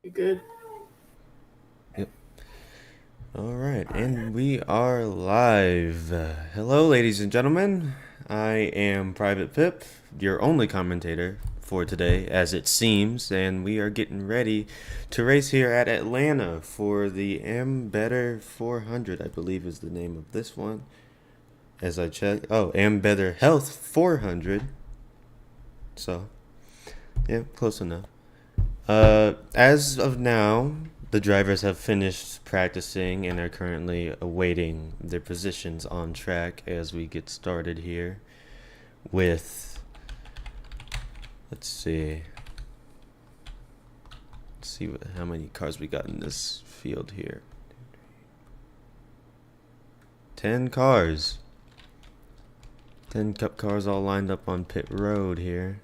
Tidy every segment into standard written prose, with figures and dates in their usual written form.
You good? Yep. All right, and we are live. Hello, ladies and gentlemen. I am Private Pip, your only commentator for today, as it seems, and we are getting ready to race here at Atlanta for the Ambetter 400, I believe is the name of this one. As I check, oh, Ambetter Health 400. So, yeah, close enough. As of now, the drivers have finished practicing and are currently awaiting their positions on track as we get started here with, let's see, how many cars we got in this field here. 10 cars. 10 cup cars all lined up on pit road here.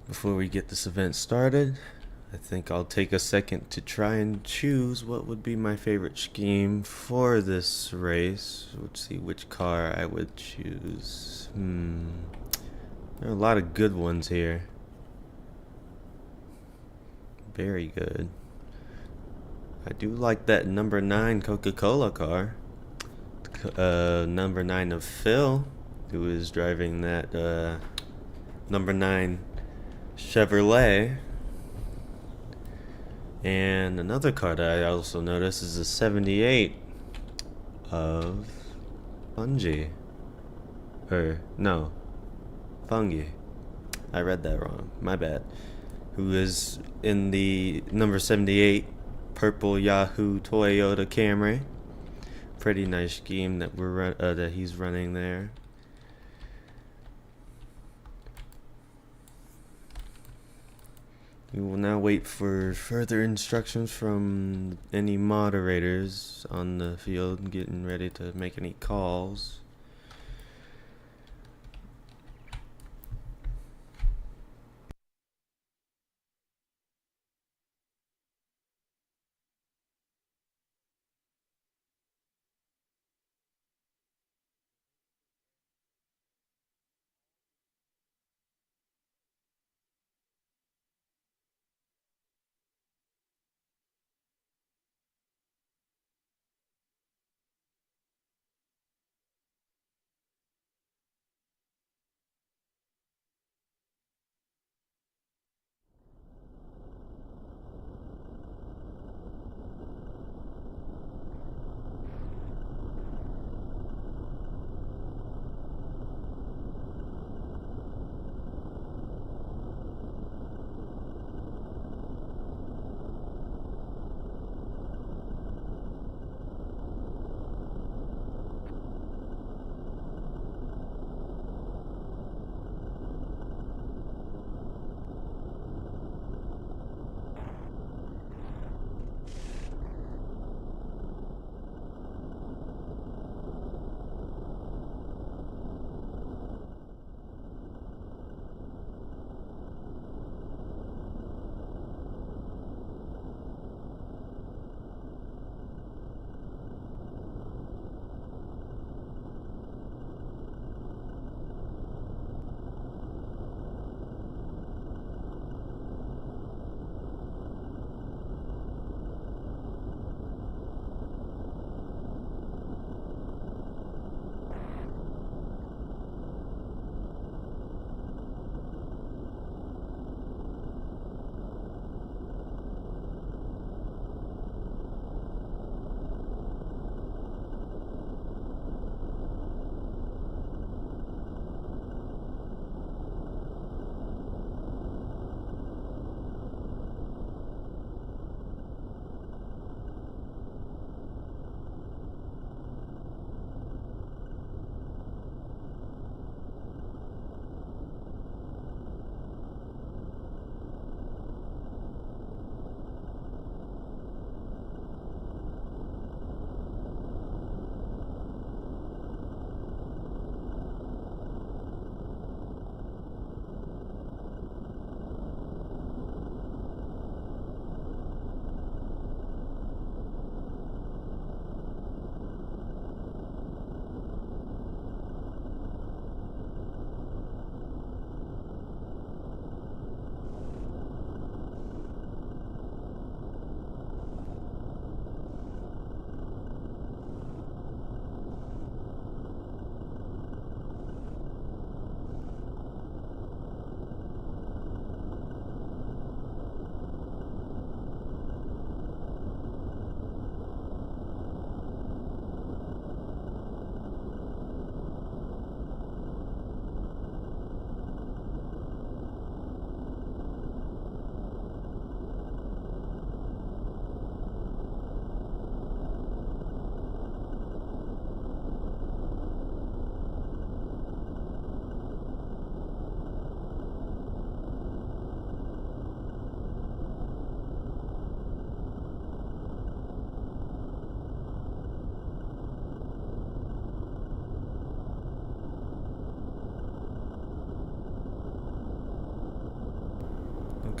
Before we get this event started, I think I'll take a second to try and choose what would be my favorite scheme for this race. Let's see which car I would choose. There are a lot of good ones here. Very good. I do like that number 9 Coca-Cola car. Number 9 of Phil, who is driving that number 9 Chevrolet. And another car that I also noticed is a 78 of Fungi. Or, no, Fungi. I read that wrong. My bad. Who is in the number 78 purple Yahoo Toyota Camry. Pretty nice scheme that he's running there. We will now wait for further instructions from any moderators on the field getting ready to make any calls.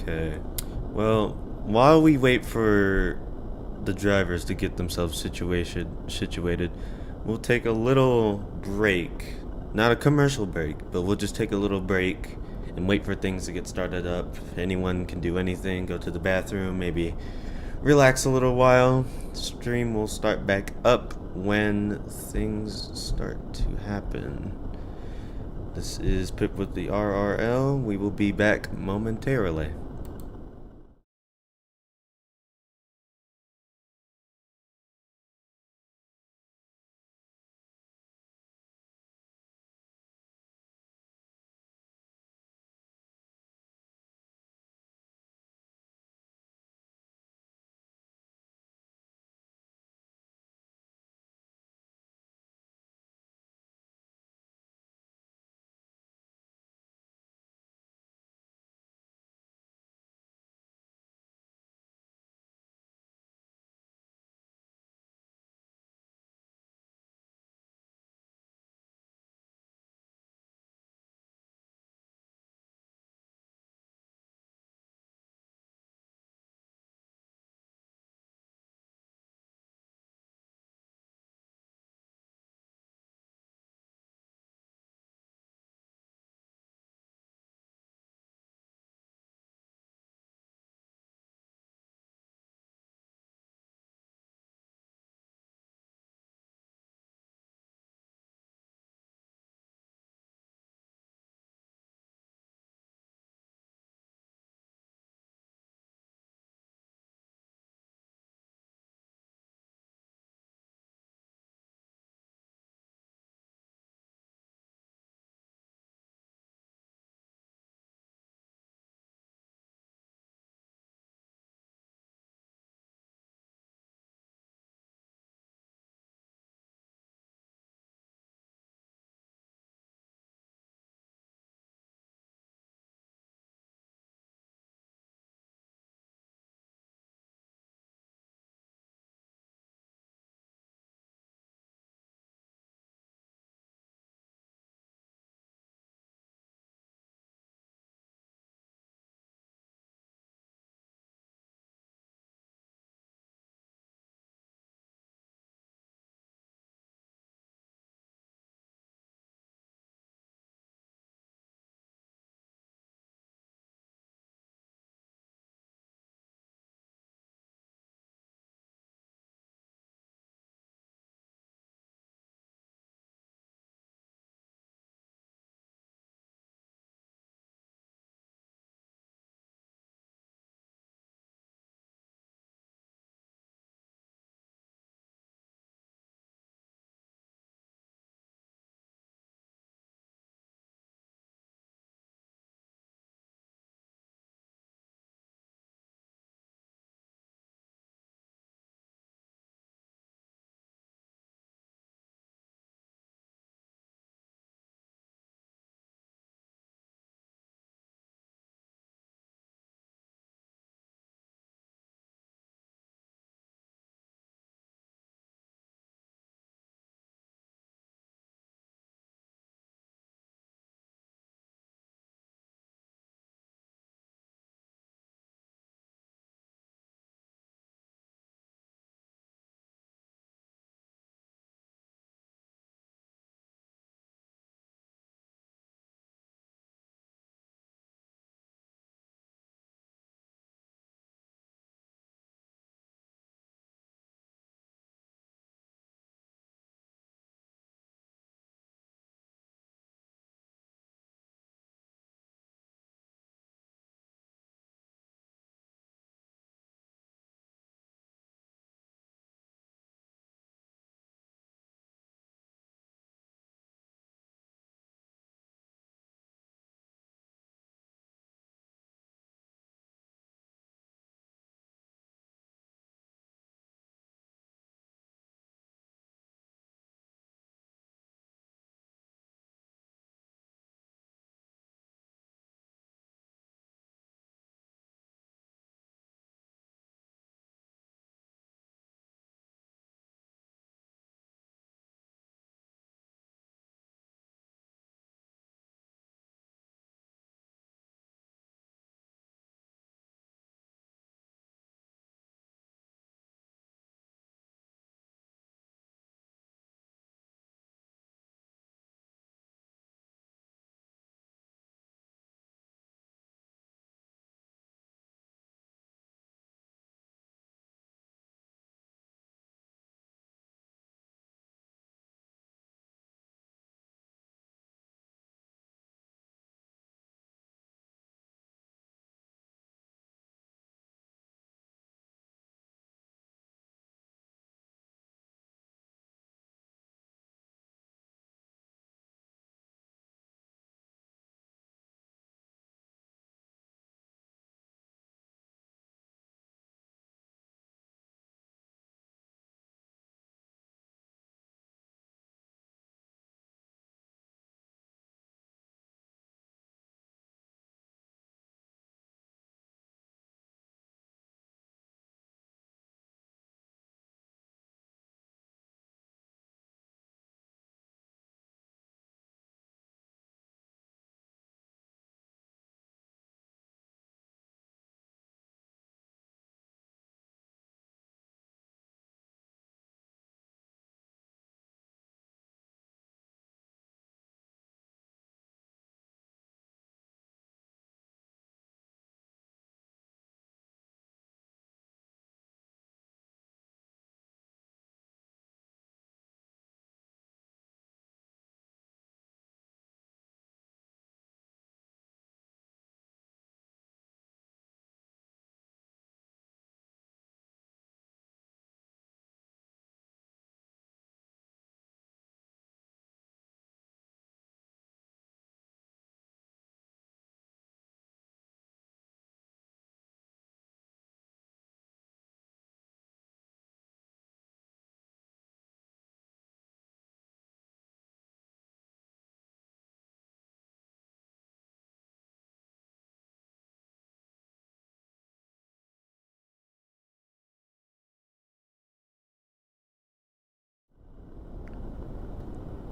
Okay. Well, while we wait for the drivers to get themselves situated, we'll take a little break. Not a commercial break, but we'll just take a little break and wait for things to get started up. If anyone can do anything, go to the bathroom, maybe relax a little while. Stream will start back up when things start to happen. This is Pip with the RRL. We will be back momentarily.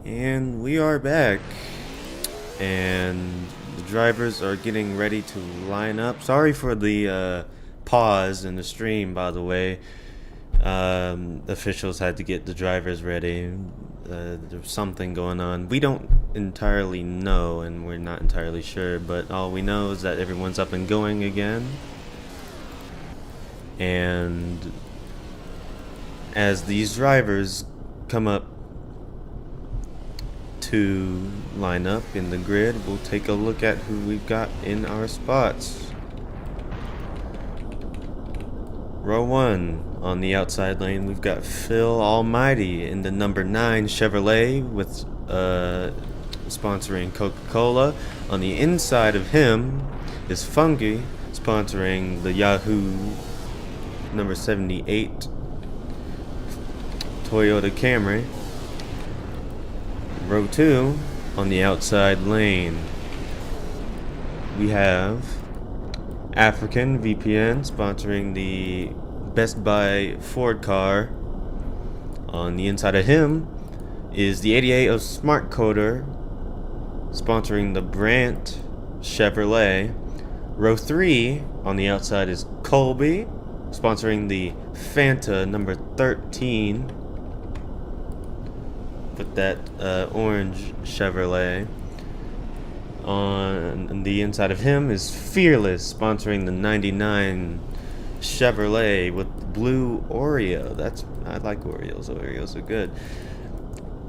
And we are back. And the drivers are getting ready to line up. Sorry for the pause in the stream, by the way. Officials had to get the drivers ready. There's something going on. We don't entirely know, and we're not entirely sure, but all we know is that everyone's up and going again. And as these drivers come up to line up in the grid, we'll take a look at who we've got in our spots. Row 1 on the outside lane, we've got Phil Almighty in the number 9 Chevrolet with sponsoring Coca-Cola. On the inside of him is Funky sponsoring the Yahoo number 78 Toyota Camry. Row 2 on the outside lane, we have African VPN sponsoring the Best Buy Ford car. On the inside of him is the 88 of Smart Coder sponsoring the Brant Chevrolet. Row 3 on the outside is Colby sponsoring the Fanta number 13 with that orange Chevrolet. On the inside of him is Fearless sponsoring the 99 Chevrolet with blue Oreo. I like Oreos. Oreos are good.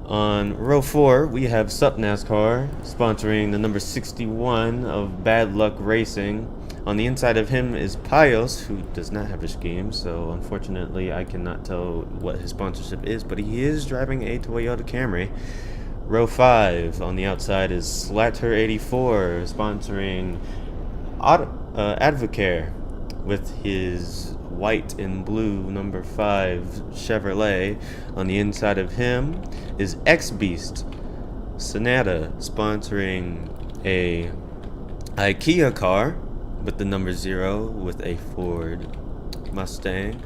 On row 4 we have Sup NASCAR sponsoring the number 61 of Bad Luck Racing. On the inside of him is Pios, who does not have a scheme, so unfortunately I cannot tell what his sponsorship is, but he is driving a Toyota Camry. Row 5 on the outside is Slatter84 sponsoring Advocare with his white and blue number 5 Chevrolet. On the inside of him is X-Beast Sonata sponsoring a IKEA car with the number 0 with a Ford Mustang.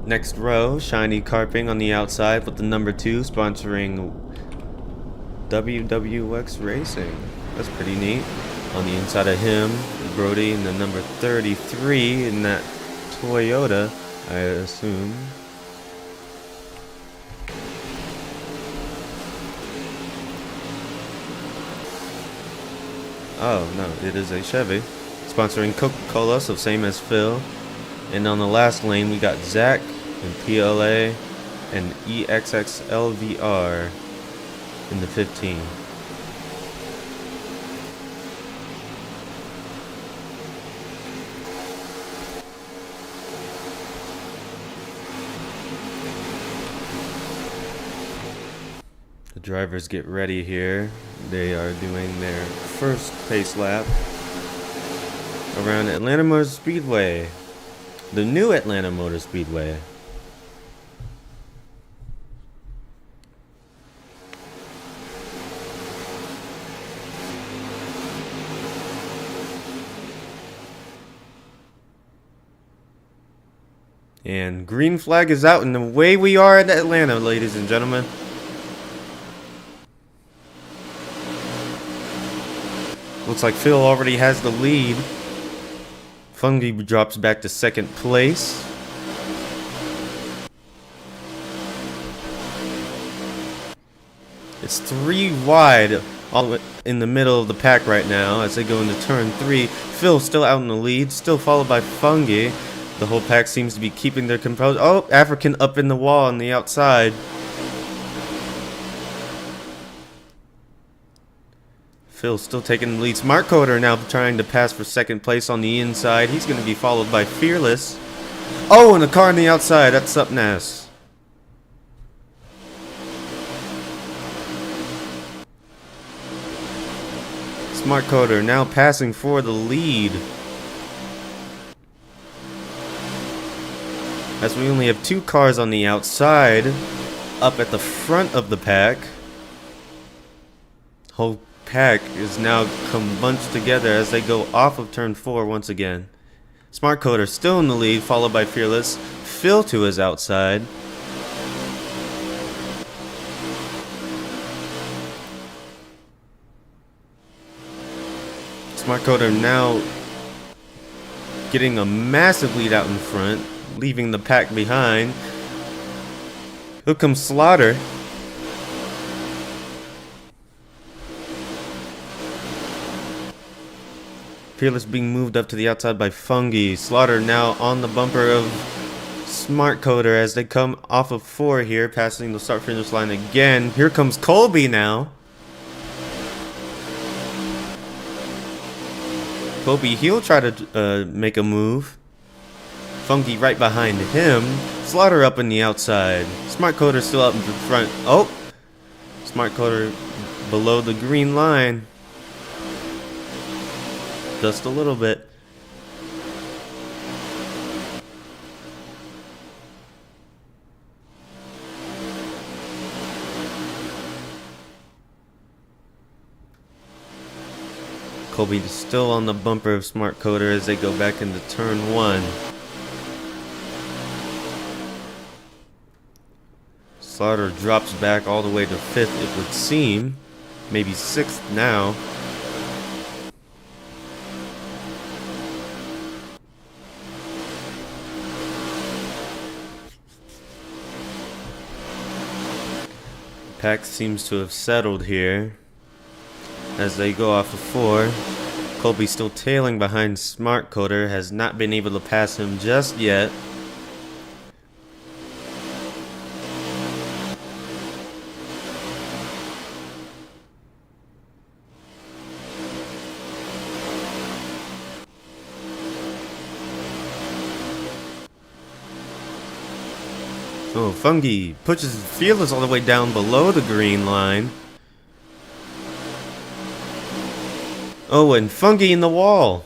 Next row, Shiny Carping on the outside with the number 2 sponsoring WWX Racing. That's pretty neat. On the inside of him, Brody in the number 33 in that Toyota, I assume. Oh, no, it is a Chevy. Sponsoring Coca-Cola, so same as Phil. And on the last lane, we got Zach and PLA and EXXLVR in the 15. The drivers get ready here. They are doing their first pace lap around Atlanta Motor Speedway, the new Atlanta Motor Speedway. And green flag is out, and away we are at Atlanta, ladies and gentlemen. Looks like Phil already has the lead. Fungi drops back to second place. It's 3 wide all the way in the middle of the pack right now as they go into turn 3. Phil still out in the lead, still followed by Fungi. The whole pack seems to be keeping their composure. Oh, African up in the wall on the outside. Phil still taking the lead. Smart Coder now trying to pass for second place on the inside. He's going to be followed by Fearless. Oh, and a car on the outside. That's Sup Nas. Smart Coder now passing for the lead. As we only have 2 cars on the outside. Up at the front of the pack. Whole pack is now come bunched together as they go off of turn 4 once again. Smart Coder still in the lead, followed by Fearless. Phil to his outside. Smart Coder now getting a massive lead out in front, leaving the pack behind. Here comes Slaughter. Fearless being moved up to the outside by Fungi. Slaughter now on the bumper of Smart Coder as they come off of 4 here, passing the start finish line again. Here comes Colby now. Colby, he'll try to make a move. Fungi right behind him. Slaughter up in the outside. Smart Coder still up in the front. Oh! Smart Coder below the green line. Just a little bit. Colby is still on the bumper of Smart Coder as they go back into turn 1. Slaughter drops back all the way to 5th, it would seem. Maybe 6th now. Pack seems to have settled here as they go off of 4. Colby still tailing behind Smart Coder, has not been able to pass him just yet. Oh, Fungi pushes Fearless all the way down below the green line. Oh, and Fungi in the wall.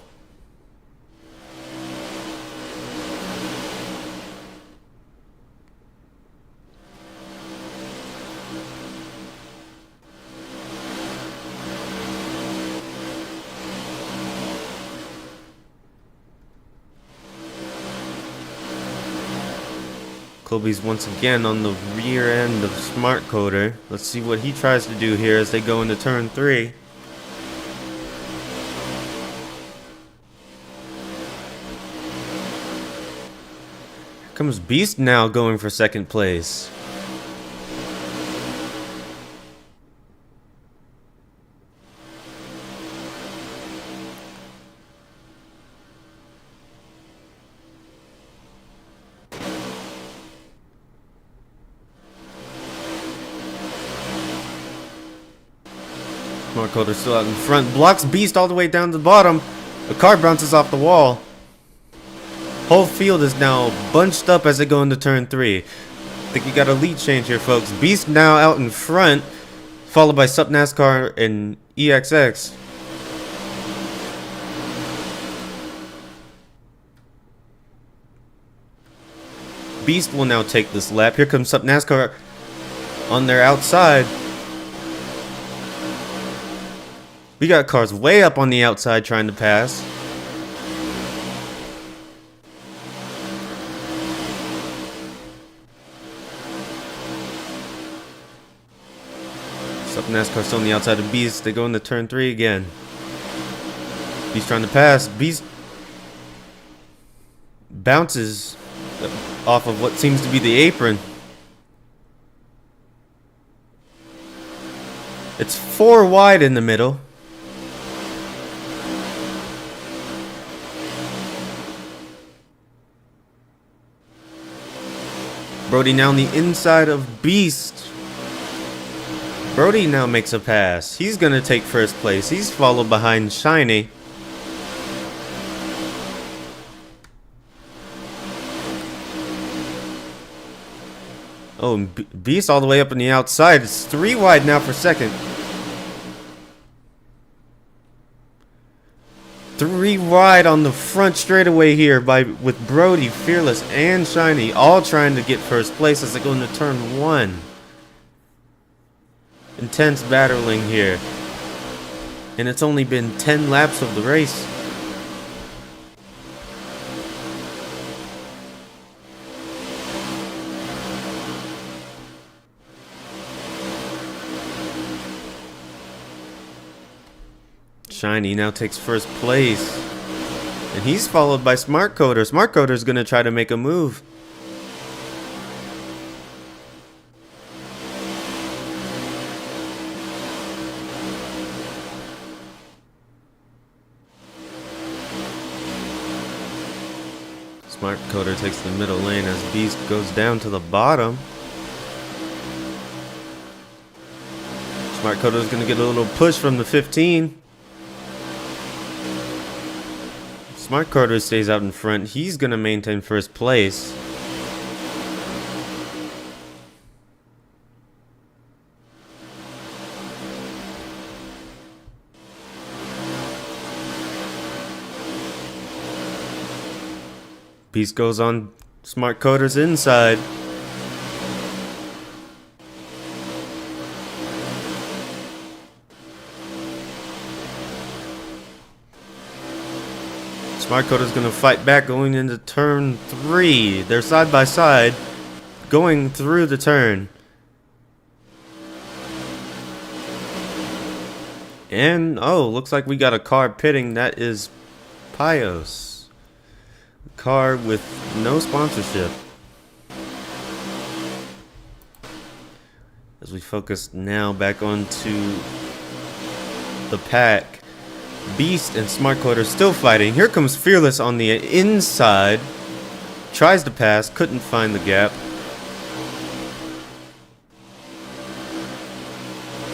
Colby's once again on the rear end of Smart Coder. Let's see what he tries to do here as they go into turn 3. Here comes Beast now going for 2nd place. Smart Coder still out in front, blocks Beast all the way down to the bottom. The car bounces off the wall. Whole field is now bunched up as they go into turn 3. I think we got a lead change here, folks. Beast now out in front, followed by Sup NASCAR and EXX. Beast will now take this lap. Here comes Sup NASCAR on their outside. We got cars way up on the outside trying to pass. Sup NASCAR still on the outside of Beast. They go into turn 3 again. Beast trying to pass. Beast bounces off of what seems to be the apron. It's 4 wide in the middle. Brody now on the inside of Beast. Brody now makes a pass. He's going to take 1st place. He's followed behind Shiny. Oh, and Beast all the way up on the outside. It's 3 wide now for 2nd. 3 wide on the front straightaway here with Brody, Fearless, and Shiny all trying to get 1st place as they go into turn 1. Intense battling here. And it's only been 10 laps of the race. Shiny now takes first place. And he's followed by Smart Coder. Smart Coder's gonna try to make a move. Smart Coder takes the middle lane as Beast goes down to the bottom. Smart Coder is going to get a little push from the 15. Smart Coder stays out in front. He's going to maintain first place. Beast goes on Smart Coder's inside. Smart Coder's gonna fight back going into turn 3. They're side by side going through the turn. And oh, looks like we got a car pitting. That is Pios. Car with no sponsorship. As we focus now back onto the pack, Beast and Smart Coder still fighting. Here comes Fearless on the inside. Tries to pass, couldn't find the gap.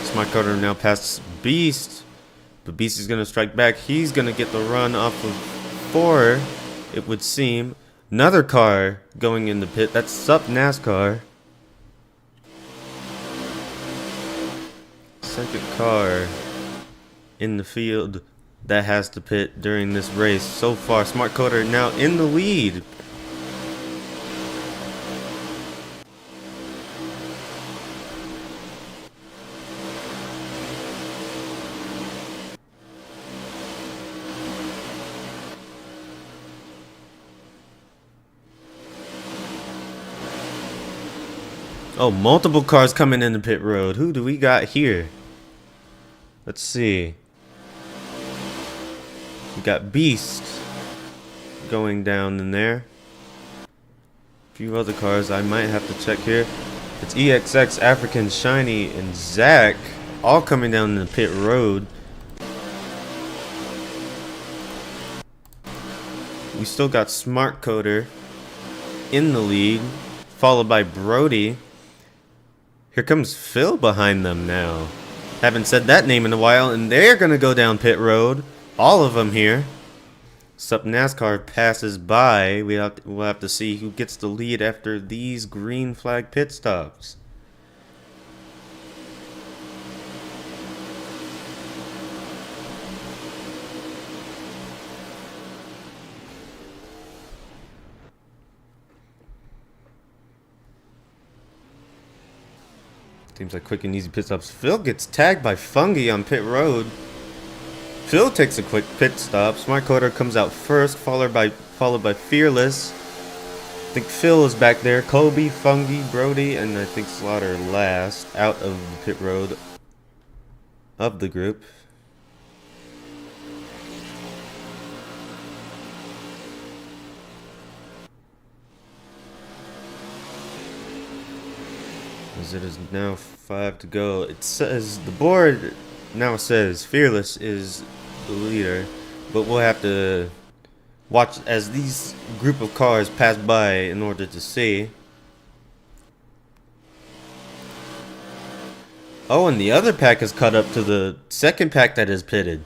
Smart Coder now passes Beast, but Beast is going to strike back. He's going to get the run off of 4. It would seem. Another car going in the pit. That's Sup NASCAR. Second car in the field that has to pit during this race. So far, Smart Coder now in the lead. Oh, multiple cars coming in the pit road. Who do we got here? Let's see. We got Beast going down in there. A few other cars I might have to check here. It's EXX, African, Shiny, and Zach all coming down the pit road. We still got Smart Coder in the lead, followed by Brody. Here comes Phil behind them now. Haven't said that name in a while, and they're gonna go down pit road. All of them here. Sup NASCAR passes by. We'll have to see who gets the lead after these green flag pit stops. Seems like quick and easy pit stops. Phil gets tagged by Fungi on pit road. Phil takes a quick pit stop. Smart Coder comes out first, followed by Fearless. I think Phil is back there. Kobe, Fungi, Brody, and I think Slaughter last out of the pit road of the group. As it is now 5 to go. It says the board now says Fearless is the leader, but we'll have to watch as these group of cars pass by in order to see. Oh, and the other pack is caught up to the second pack that is pitted.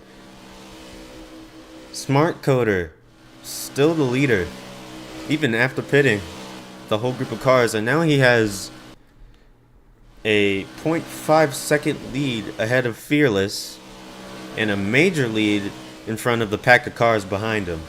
Smart Coder still the leader, even after pitting the whole group of cars, and now he has a 0.5 second lead ahead of Fearless and a major lead in front of the pack of cars behind him.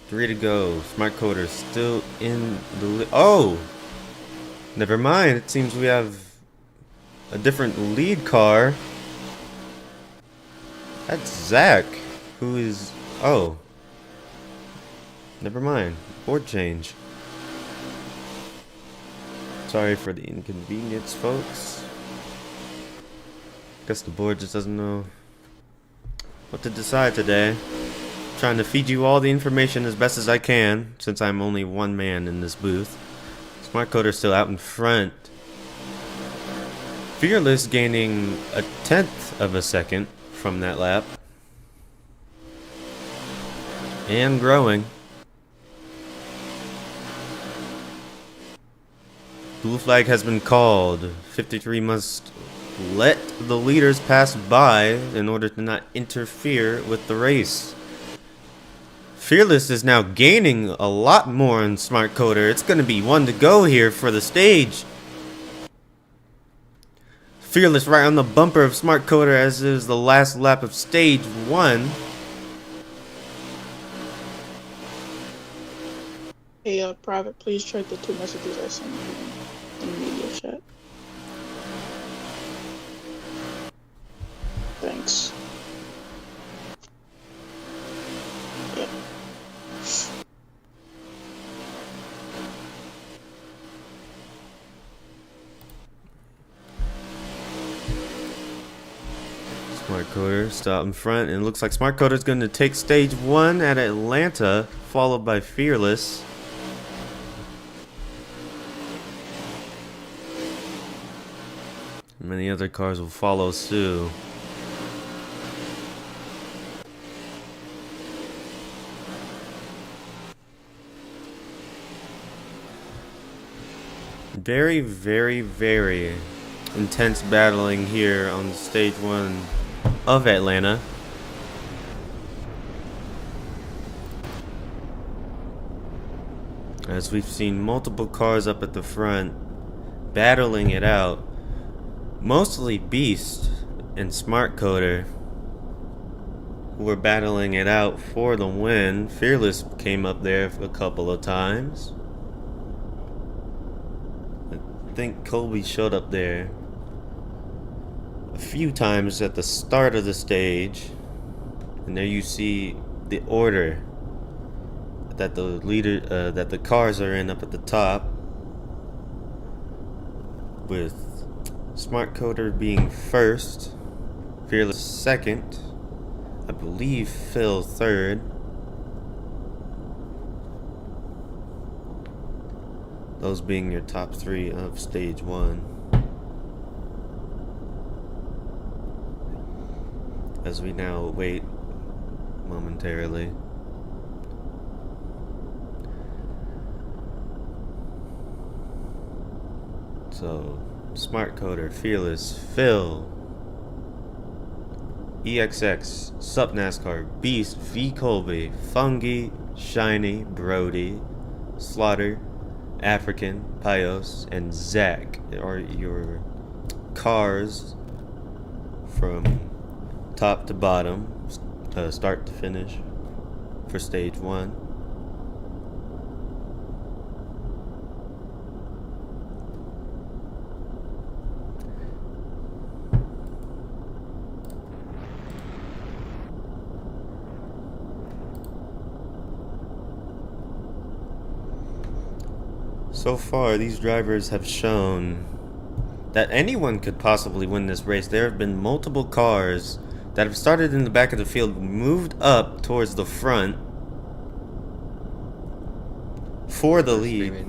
Three to go. Smart Coder still in the oh! Never mind. It seems we have a different lead car. That's Zach, who is... Oh. Never mind. Board change. Sorry for the inconvenience, folks. Guess the board just doesn't know what to decide today. Trying to feed you all the information as best as I can, since I'm only one man in this booth. Smart Coder's still out in front. Fearless gaining a 1/10 of a second from that lap. And growing. Blue flag has been called. 53 must let the leaders pass by in order to not interfere with the race. Fearless is now gaining a lot more on Smart Coder. It's going to be one to go here for the stage. Fearless right on the bumper of Smart Coder as is the last lap of stage 1. Hey, Private, please check the 2 messages I sent you in the media chat. Thanks. Yeah. Smart Coder still out in front, and it looks like Smart Coder is going to take stage 1 at Atlanta, followed by Fearless. Many other cars will follow suit. Very, very, very intense battling here on stage 1 of Atlanta. As we've seen multiple cars up at the front battling it out. Mostly Beast and Smart Coder who were battling it out for the win. Fearless came up there a couple of times. I think Colby showed up there a few times at the start of the stage. And there you see the order that the cars are in up at the top, with Smart Coder being first, Fearless second, I believe Phil third. Those being your top 3 of stage 1. As we now wait momentarily. So, Smart Coder, Fearless, Phil, EXX, Sup NASCAR, Beast, V Colby, Fungi, Shiny, Brody, Slaughter, African, Pios, and Zach are your cars from top to bottom, start to finish, for stage 1. So far, these drivers have shown that anyone could possibly win this race. There have been multiple cars that have started in the back of the field, moved up towards the front for the lead.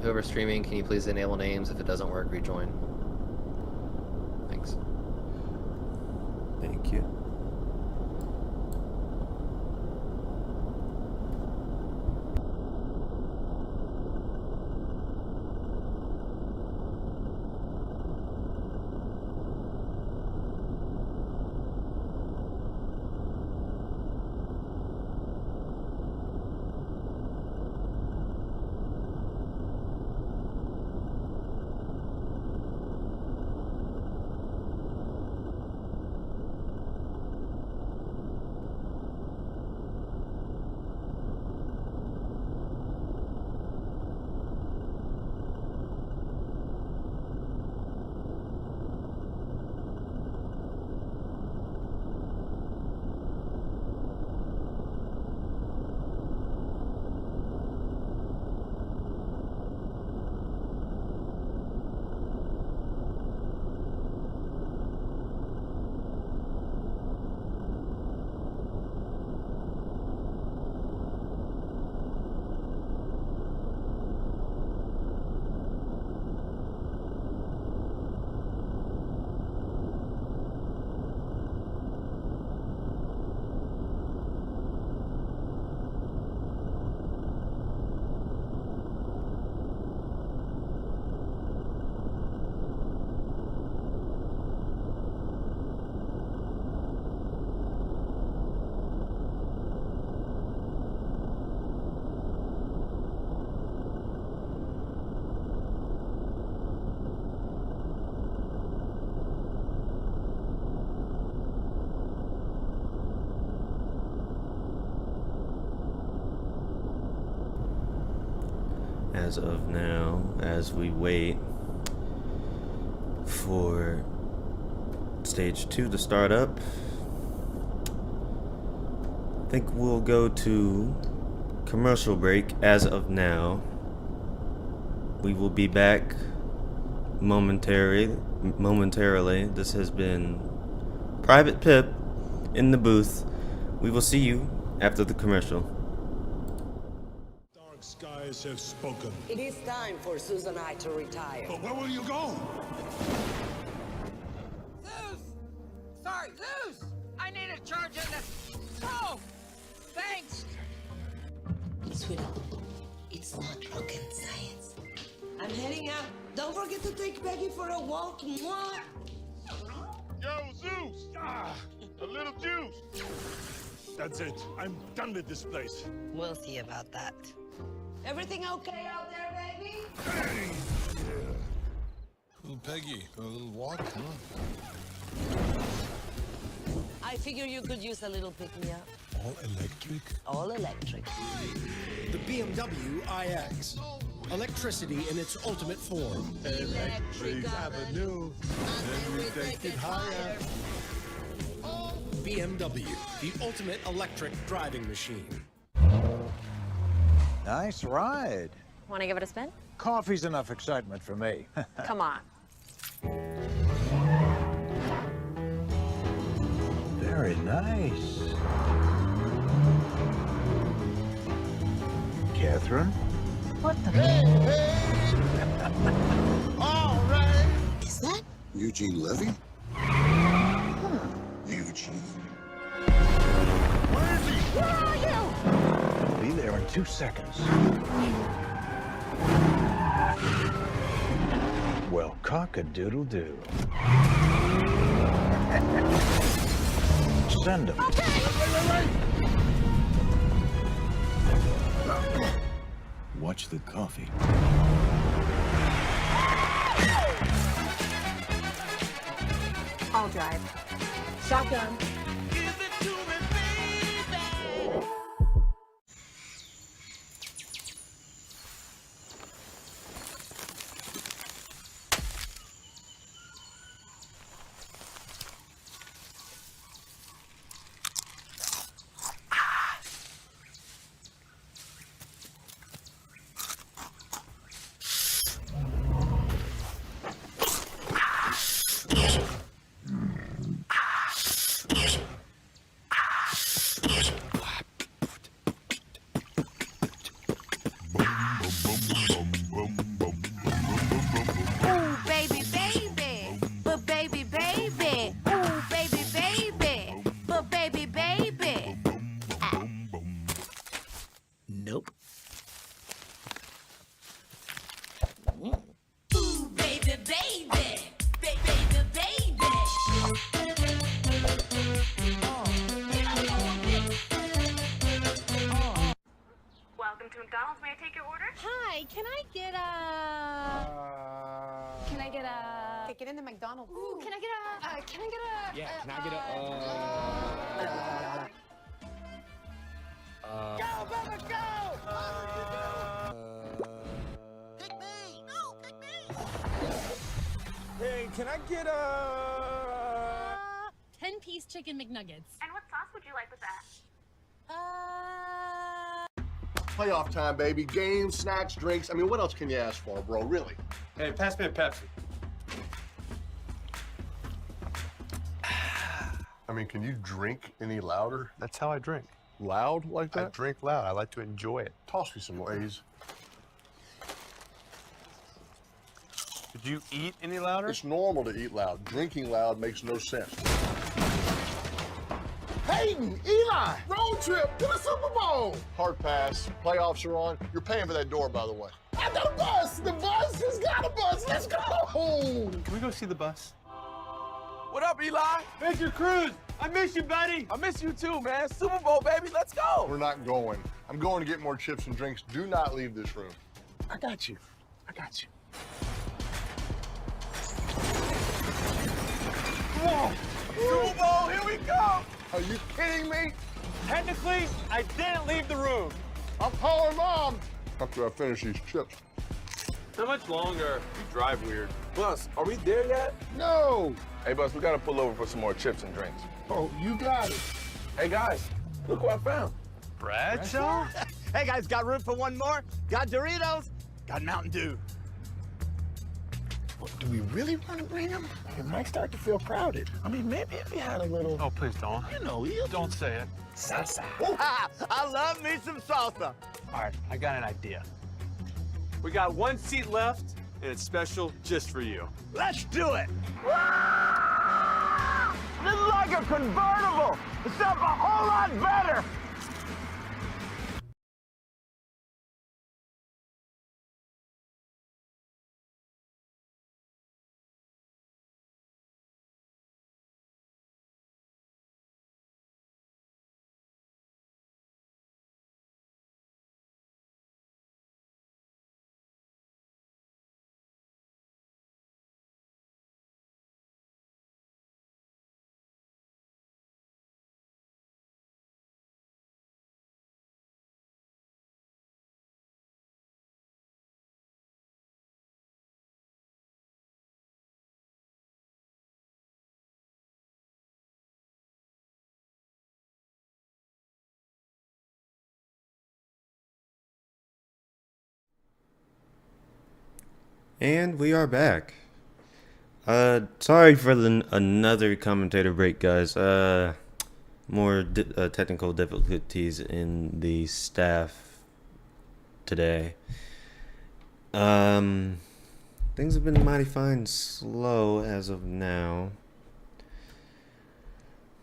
Whoever's streaming, can you please enable names? If it doesn't work, rejoin. Thanks. Thank you. as of now, as we wait for stage 2 to start up. I think we'll go to commercial break as of now. We will be back momentarily. This has been Private Pip in the booth. We will see you after the commercial. Dark skies have spoken. It is time for Susan and I to retire. But where will you go? Zeus! Sorry, Zeus! I need a charge in the... Oh! Thanks! Sweetie, it's not rocket science. I'm heading out. Don't forget to take Peggy for a walk. Mwah. Yo, Zeus! A little juice! That's it. I'm done with this place. We'll see about that. Everything okay out there, baby? Hey! Little Peggy, a little walk, huh? I figure you could use a little pick-me-up. All electric? All electric. The BMW iX. Electricity in its ultimate form. Electric Avenue. Then we take it higher. BMW, the ultimate electric driving machine. Nice ride. Want to give it a spin? Coffee's enough excitement for me. Come on. Very nice. Catherine? What the? All right! Is that? Eugene Levy? Eugene. Where are you? Be there in 2 seconds. Well, cock-a-doodle-doo. Send him. Watch the coffee. I'll drive. Shotgun. Nope. Ooh, baby, baby. Baby, baby. Welcome to McDonald's. May I take your order? Hi, can I get a... Can I get a... Get in the McDonald's. Ooh, can I get a... can I get a... Yeah, can I get a, Go, Bubba, go! Pick me! No, pick me! Hey, can I get a... 10-piece chicken McNuggets. And what sauce would you like with that? Playoff time, baby. Games, snacks, drinks. I mean, what else can you ask for, bro? Really? Hey, pass me a Pepsi. I mean, can you drink any louder? That's how I drink. Loud like I that? drink loud. I like to enjoy it. Toss me some Lay's. Did you eat any louder? It's normal to eat loud. Drinking loud makes no sense. Hayden, Eli, road trip to the Super Bowl. Hard pass. Playoffs are on. You're paying for that door, by the way. I got a bus. The bus has got a bus. Let's go. Can we go see the bus? What up, Eli? Mr. Cruz, I miss you, buddy. I miss you too, man. Super Bowl, baby. Let's go. We're not going. I'm going to get more chips and drinks. Do not leave this room. I got you. I got you. Whoa. Super Bowl, here we go. Are you kidding me? Technically, I didn't leave the room. I'm calling Mom after I finish these chips. How much longer? You drive weird. Bus, are we there yet? No. Hey, Bus, we gotta pull over for some more chips and drinks. Oh, you got it. Hey, guys, look what I found. Bradshaw? Hey guys, got room for one more? Got Doritos? Got Mountain Dew. Well, do we really want to bring him? It might start to feel crowded. I mean, maybe if he had a little... Oh, please don't. You know, he'll... Don't say it. Salsa. I love me some salsa. All right, I got an idea. We got one seat left, and it's special just for you. Let's do it. This is like a convertible, except a whole lot better. And we are back. Sorry for another commentator break, guys. More technical difficulties in the staff today. Things have been mighty fine slow as of now,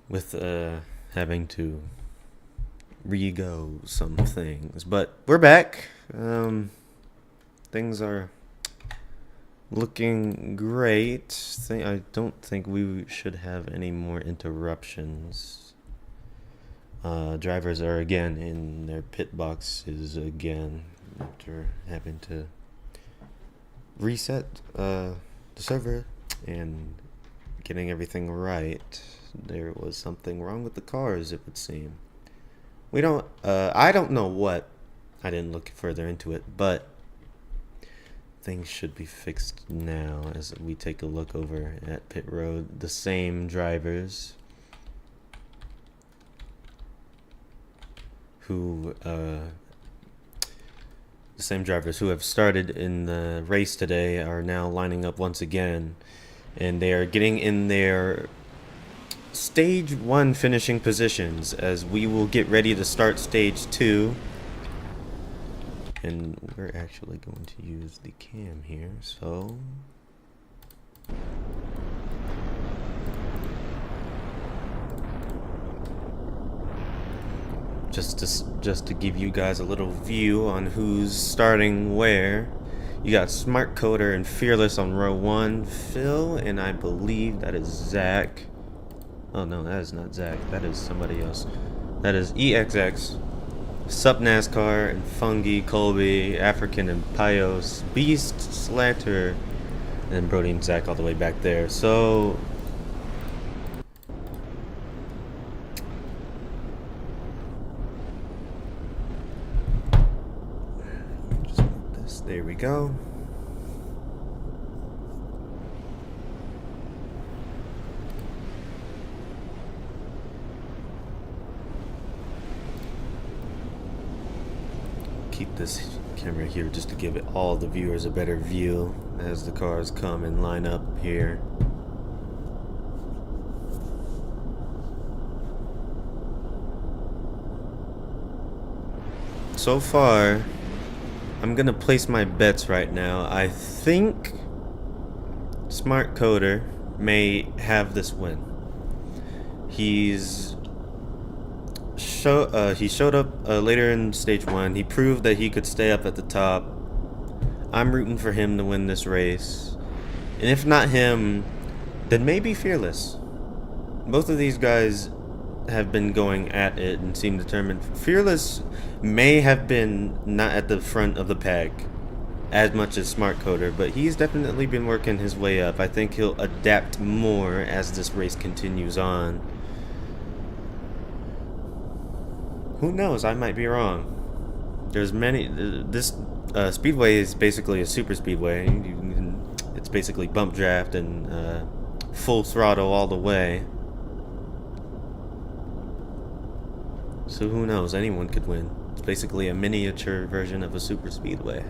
with having to re-go some things, but we're back. Things are looking great. I don't think we should have any more interruptions. Drivers are again in their pit boxes again after having to reset the server and getting everything right. There was something wrong with the cars, it would seem. We don't I don't know what. I didn't look further into it, but things should be fixed now as we take a look over at pit road. The same drivers who have started in the race today are now lining up once again, and they are getting in their stage 1 finishing positions as we will get ready to start stage 2. And we're actually going to use the cam here, so just to give you guys a little view on who's starting where. You got Smart Coder and Fearless on row 1, Phil, and I believe that is Zach. Oh no, that is not Zach, that is somebody else. That is EXX, Sup NASCAR, and Fungi, Colby, African, and Pios, Beast, Slatter, and Brody and Zach all the way back there. So just move this. There we go. Keep this camera here just to give it all the viewers a better view as the cars come and line up here. So far, I'm gonna place my bets right now. I think Smart Coder may have this win. He showed up later in stage 1. He proved that he could stay up at the top. I'm rooting for him to win this race. And if not him, then maybe Fearless. Both of these guys have been going at it and seem determined. Fearless may have been not at the front of the pack as much as Smart Coder, but he's definitely been working his way up. I think he'll adapt more as this race continues on. Who knows? I might be wrong. There's many. This Speedway is basically a super speedway. It's basically bump draft and full throttle all the way. So who knows? Anyone could win. It's basically a miniature version of a super speedway.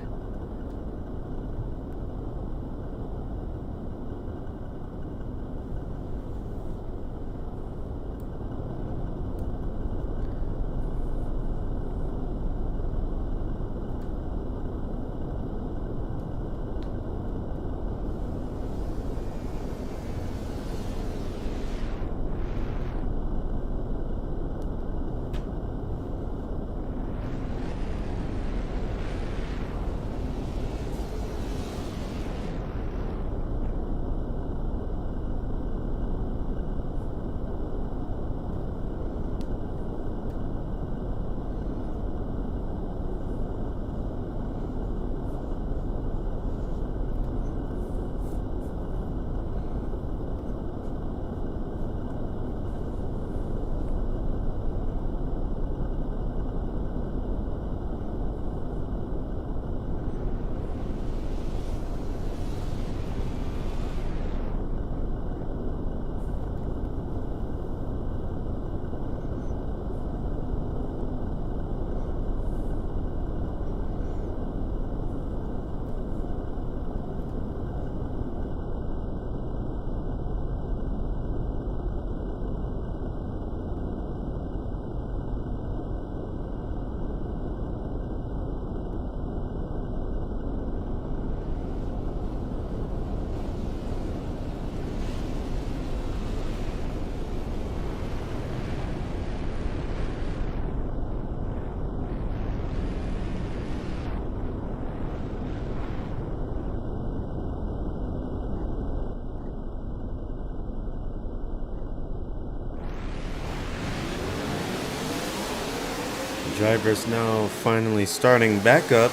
Drivers now finally starting back up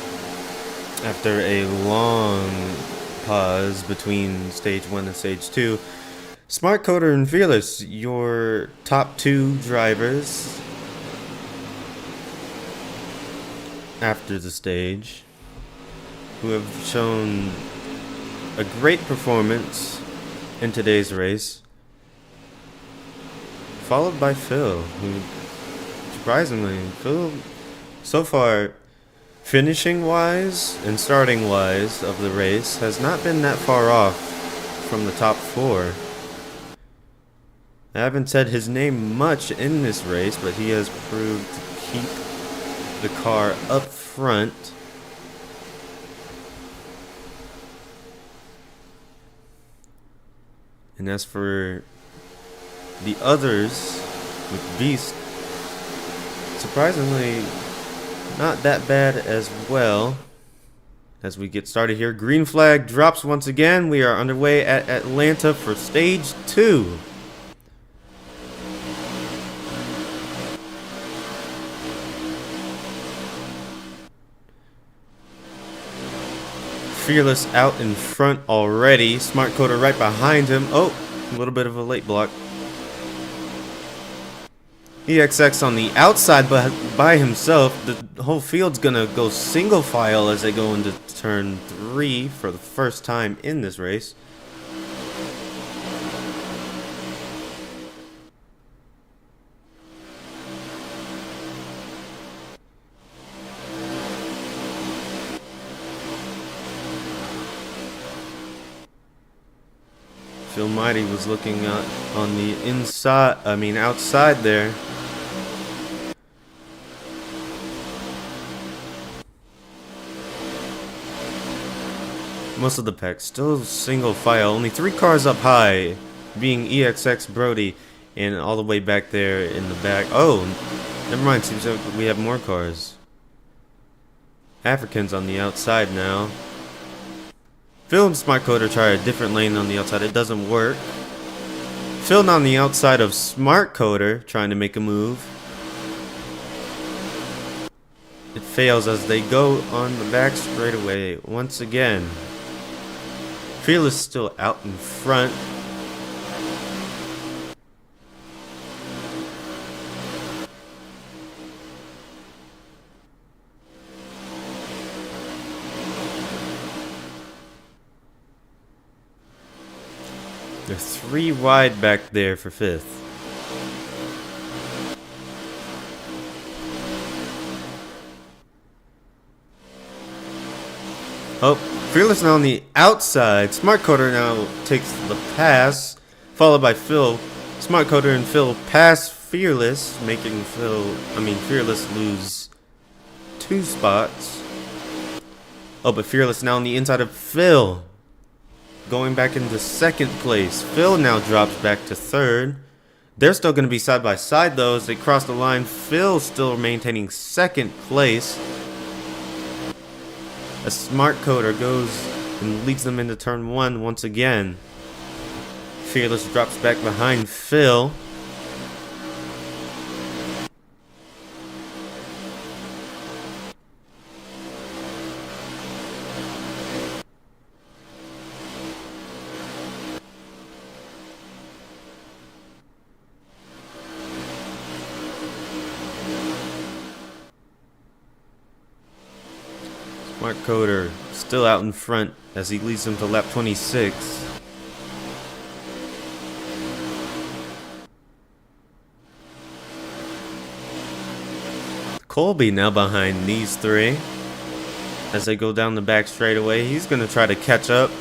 after a long pause between stage 1 and stage 2. Smart Coder and Fearless, your top 2 drivers after the stage, who have shown a great performance in today's race, followed by Phil, who surprisingly, Phil, so far, finishing wise and starting wise of the race, has not been that far off from the top 4. I haven't said his name much in this race, but he has proved to keep the car up front. And as for the others, with Beast, surprisingly, not that bad as well. As we get started here, green flag drops once again. We are underway at Atlanta for stage 2. Fearless out in front already. Smart Coder right behind him. Oh, a little bit of a late block. EXX on the outside by himself. The whole field's gonna go single file as they go into turn 3 for the first time in this race. Phil Mighty was looking on the outside there. Most of the pack still single file, only 3 cars up high, being EXX, Brody, and all the way back there in the back. Oh, never mind, seems like we have more cars. Africans on the outside now. Phil and Smart Coder try a different lane on the outside, it doesn't work. Phil on the outside of Smart Coder, trying to make a move. It fails as they go on the back straightaway once again. Fearless still out in front. They're 3 wide back there for 5th. Oh, Fearless now on the outside. Smart Coder now takes the pass, followed by Phil. Smart Coder and Phil pass Fearless, making Fearless lose 2 spots. Oh, but Fearless now on the inside of Phil, going back into 2nd place. Phil now drops back to 3rd. They're still going to be side by side though as they cross the line. Phil still maintaining 2nd place. A Smart Coder goes and leads them into turn 1 once again. Fearless drops back behind Phil. Smart Coder still out in front as he leads them to lap 26. Colby now behind these 3 as they go down the back straightaway. He's going to try to catch up.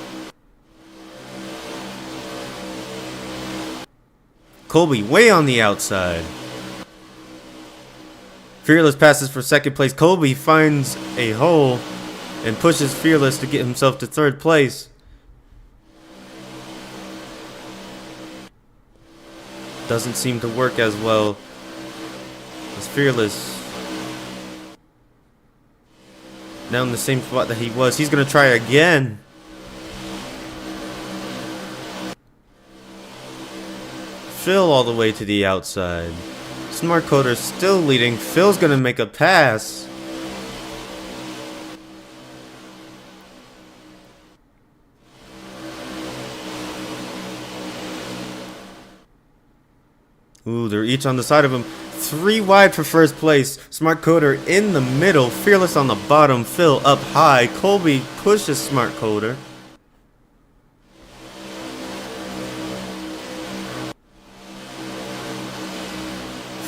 Colby way on the outside. Fearless passes for 2nd place. Colby finds a hole and pushes Fearless to get himself to 3rd place. Doesn't seem to work as well as Fearless. Now in the same spot that he was. He's going to try again. Phil all the way to the outside. Smart Coder still leading. Phil's going to make a pass. Ooh, they're each on the side of him. 3 wide for 1st place. Smart Coder in the middle. Fearless on the bottom. Phil up high. Colby pushes Smart Coder.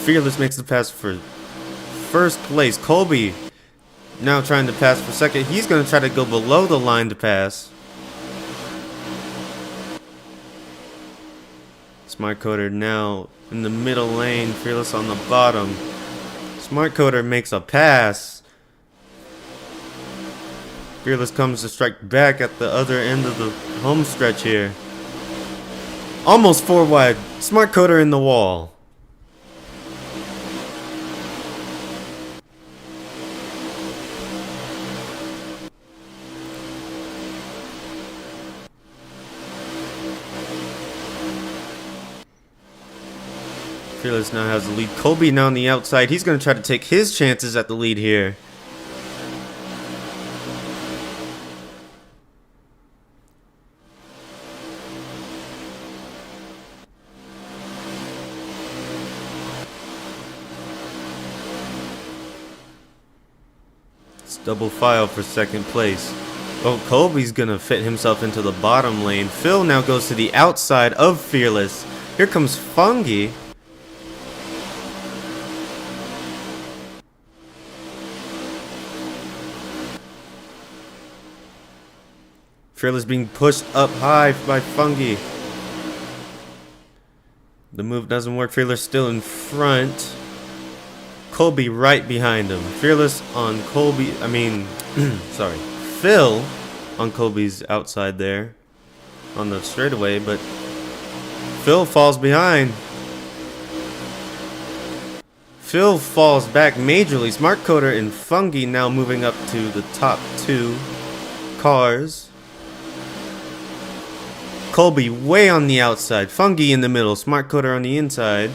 Fearless makes the pass for 1st place. Colby now trying to pass for 2nd. He's going to try to go below the line to pass. Smart Coder now in the middle lane. Fearless on the bottom. Smart Coder makes a pass. Fearless comes to strike back at the other end of the home stretch here. Almost 4 wide. Smart Coder in the wall. Fearless now has the lead. Colby now on the outside. He's going to try to take his chances at the lead here. It's double file for 2nd place. Oh, Colby's going to fit himself into the bottom lane. Phil now goes to the outside of Fearless. Here comes Fungi. Fearless being pushed up high by Fungi. The move doesn't work. Fearless still in front. Colby right behind him. Fearless on Colby. Sorry. Phil on Colby's outside there on the straightaway, but Phil falls behind. Phil falls back majorly. Smart Coder and Fungi now moving up to the top 2 cars. Colby way on the outside. Fungi in the middle. Smart Coder on the inside.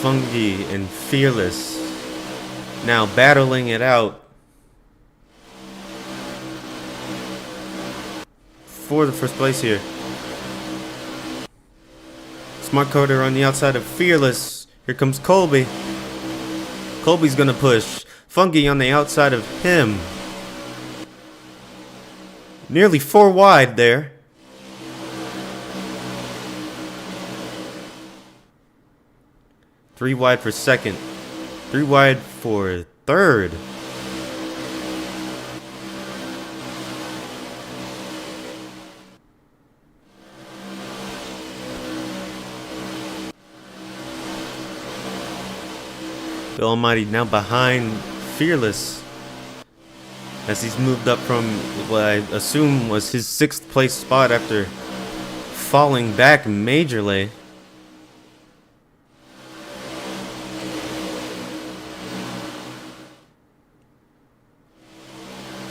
Fungi and Fearless now battling it out for the 1st place here. Smart Coder on the outside of Fearless. Here comes Colby. Colby's gonna push. Funky on the outside of him. Nearly 4 wide there. Three wide for second. 3 wide for third. Phil Almighty now behind Fearless as he's moved up from what I assume was his 6th place spot after falling back majorly.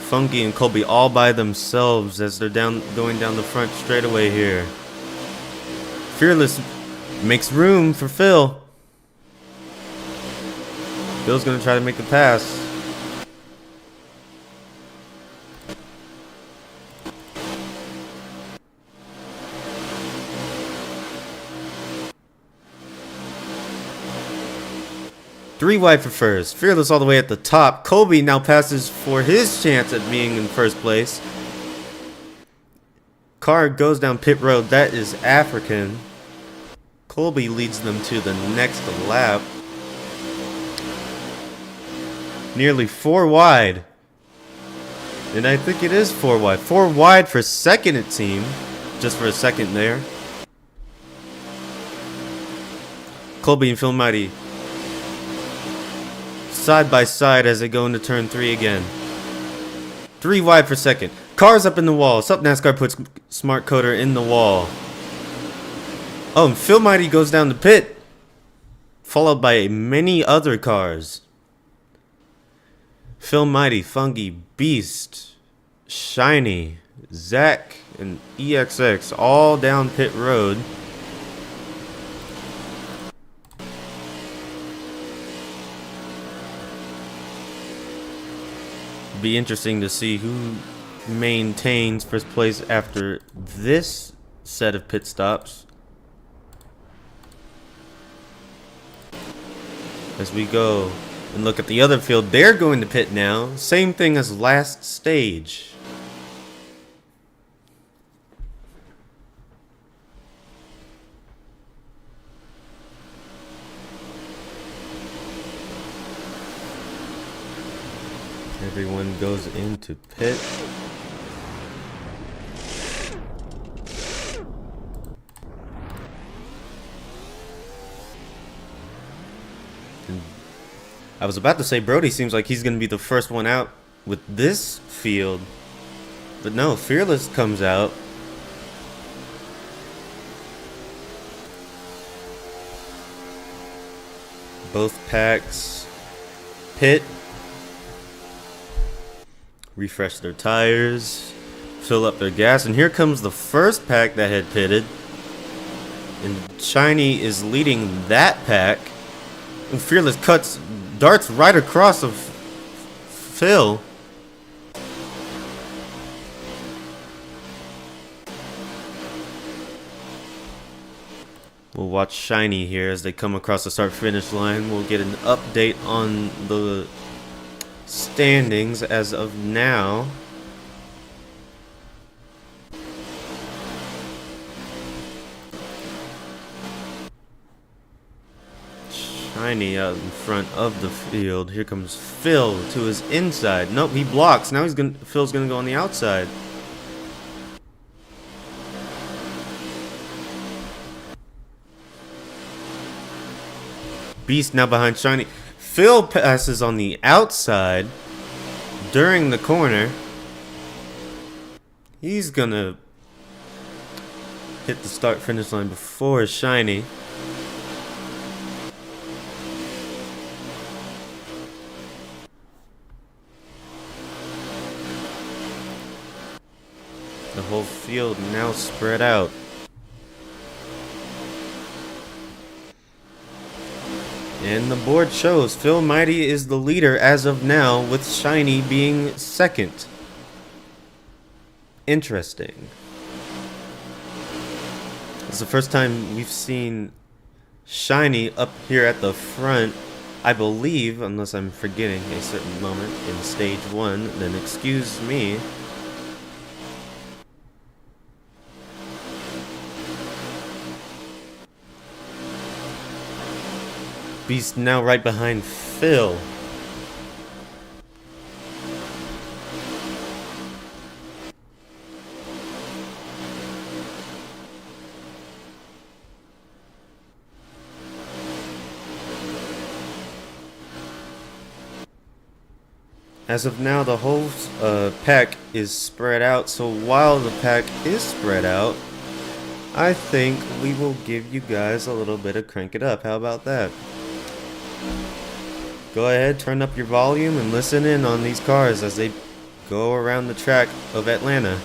Funky and Colby all by themselves as they're going down the front straightaway here. Fearless makes room for Phil. Phil's gonna try to make the pass. Three wide for first. Fearless all the way at the top. Colby now passes for his chance at being in first place. Car goes down pit road. That is African. Colby leads them to the next lap. Nearly 4 wide. And I think it is 4 wide. 4 wide for second, it seemed. Just for a second there. Colby and Phil Mighty side by side as they go into turn 3 again. 3 wide for second. Cars up in the wall. Sup NASCAR puts Smart Coder in the wall. Oh, and Phil Mighty goes down the pit. Followed by many other cars. Phil Mighty, Funky, Beast, Shiny, Zach, and EXX all down pit road. Be interesting to see who maintains first place after this set of pit stops. As we go and look at the other field, they're going to pit now. Same thing as last stage. Everyone goes into pit. And I was about to say Brody seems like he's going to be the first one out with this field. But no, Fearless comes out. Both packs pit. Refresh their tires, fill up their gas, and here comes the first pack that had pitted. And Shiny is leading that pack. And Fearless darts right across of Phil. We'll watch Shiny here as they come across the start-finish line. We'll get an update on the standings as of now. Shiny out in front of the field. Here comes Phil to his inside. Nope, he blocks. Now Phil's gonna go on the outside. Beast now behind Shiny. Phil passes on the outside during the corner. He's gonna hit the start-finish line before Shiny. The whole field now spread out. And the board shows Phil Mighty is the leader as of now, with Shiny being second. Interesting. It's the first time we've seen Shiny up here at the front I believe, unless I'm forgetting a certain moment in stage 1, then excuse me. Beast now right behind Phil. As of now, the whole pack is spread out, so while the pack is spread out, I think we will give you guys a little bit of Crank It Up. How about that? Go ahead, turn up your volume and listen in on these cars as they go around the track of Atlanta.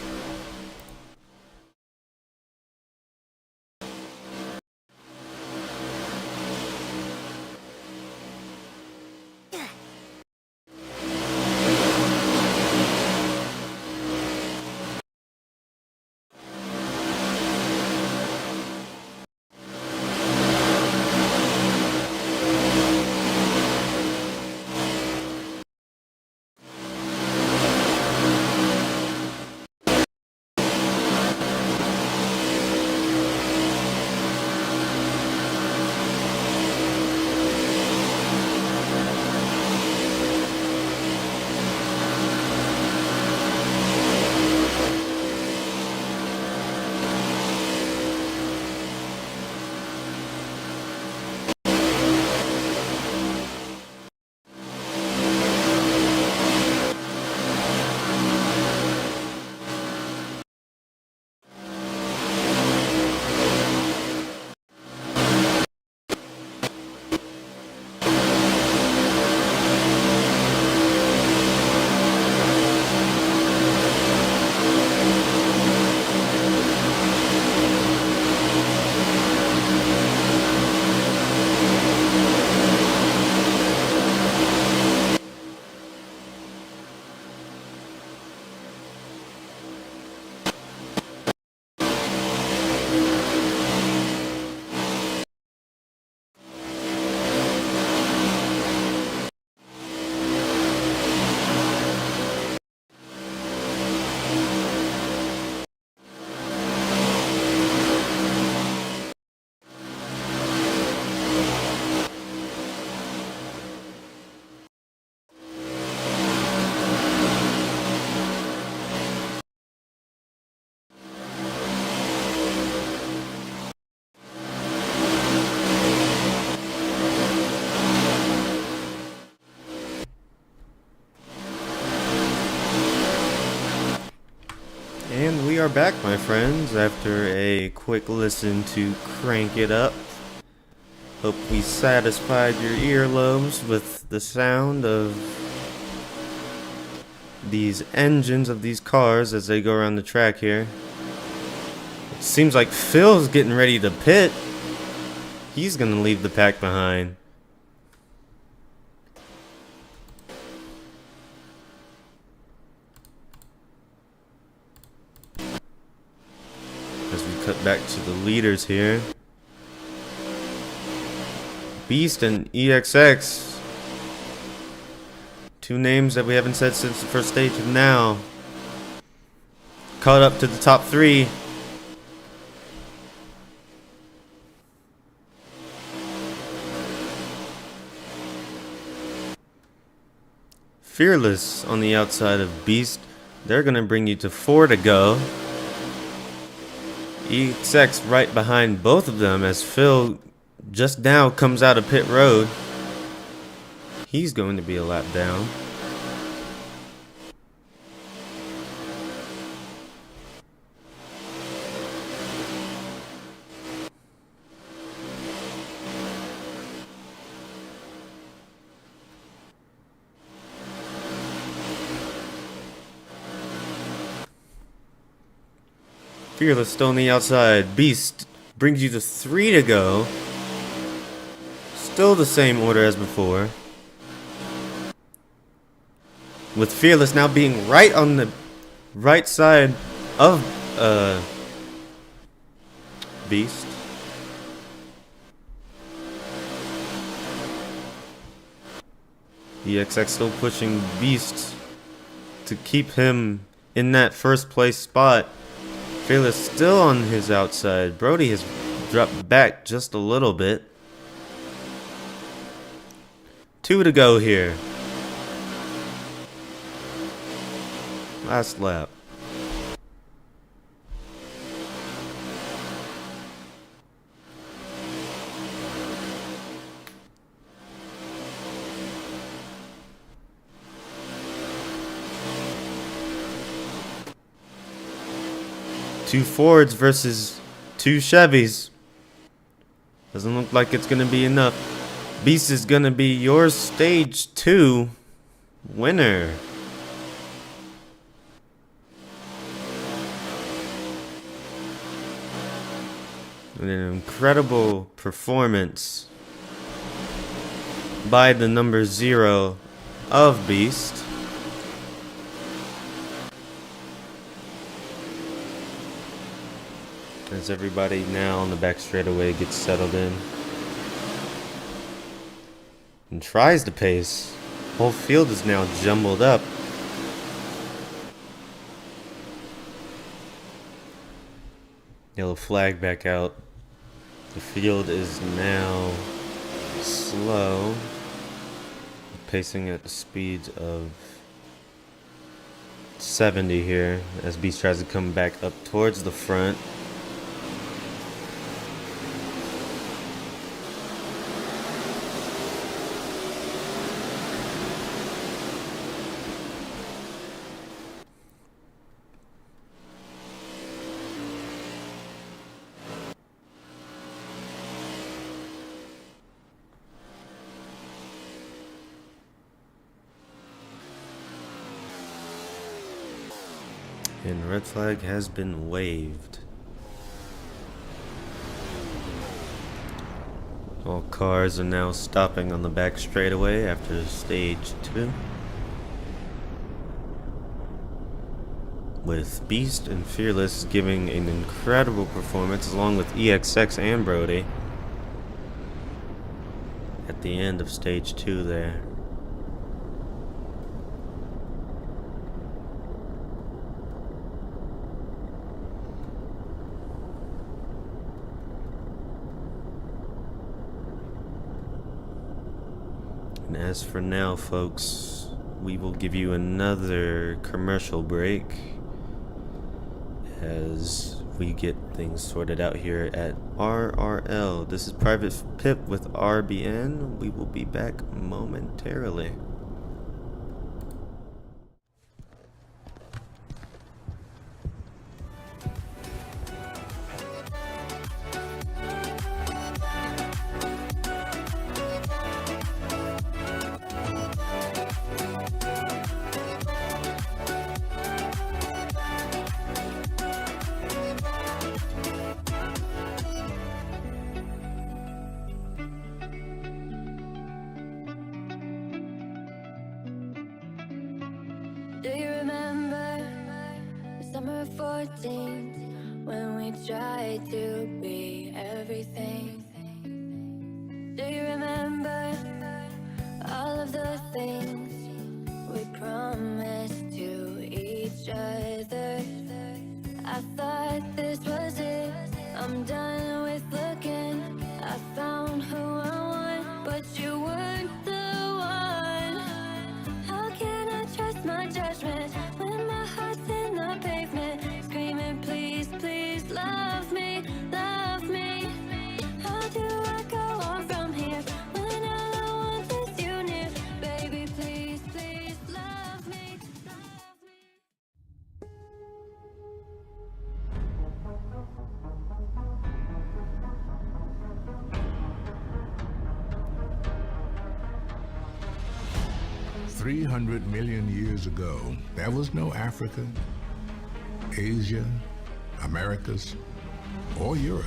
And we are back, my friends, after a quick listen to Crank It Up. Hope we satisfied your earlobes with the sound of these engines of these cars as they go around the track here. It seems like Phil's getting ready to pit. He's gonna leave the pack behind. As we cut back to the leaders here. Beast and EXX. Two names that we haven't said since the first stage of now. Caught up to the top three. Fearless on the outside of Beast. They're going to bring you to 4 to go. EXX right behind both of them as Phil just now comes out of pit road. He's going to be a lap down. Fearless still on the outside. Beast brings you to 3 to go. Still the same order as before. With Fearless now being right on the right side of Beast. EXX still pushing Beast to keep him in that first place spot. Fearless still on his outside. Brody has dropped back just a little bit. 2 to go here. Last lap. Two Fords versus 2 Chevys. Doesn't look like it's gonna be enough. Beast is gonna be your stage 2 winner. And an incredible performance by the number 0 of Beast. As everybody now on the back straightaway gets settled in and tries to pace. Whole field is now jumbled up. Yellow flag back out. The field is now slow, pacing at the speeds of 70 here as Beast tries to come back up towards the front. And red flag has been waved. All cars are now stopping on the back straightaway after stage 2. With Beast and Fearless giving an incredible performance along with EXX and Brody at the end of stage 2 there. And as for now, folks, we will give you another commercial break as we get things sorted out here at RRL. This is Private Pip with RBN. We will be back momentarily. Do you remember summer 14th when we tried to be everything? Do you remember all of the things we promised to each other? I thought this was it, I'm done with looking, I found who I want, but you weren't the one. How can I trust my judgment when my heart's in the pavement, screaming please, please love me, love me? How do I go on from here when all I want is you near? Baby, please, please love me, love me. 300 million years ago, there was no Africa, Asia, Americas, or Europe.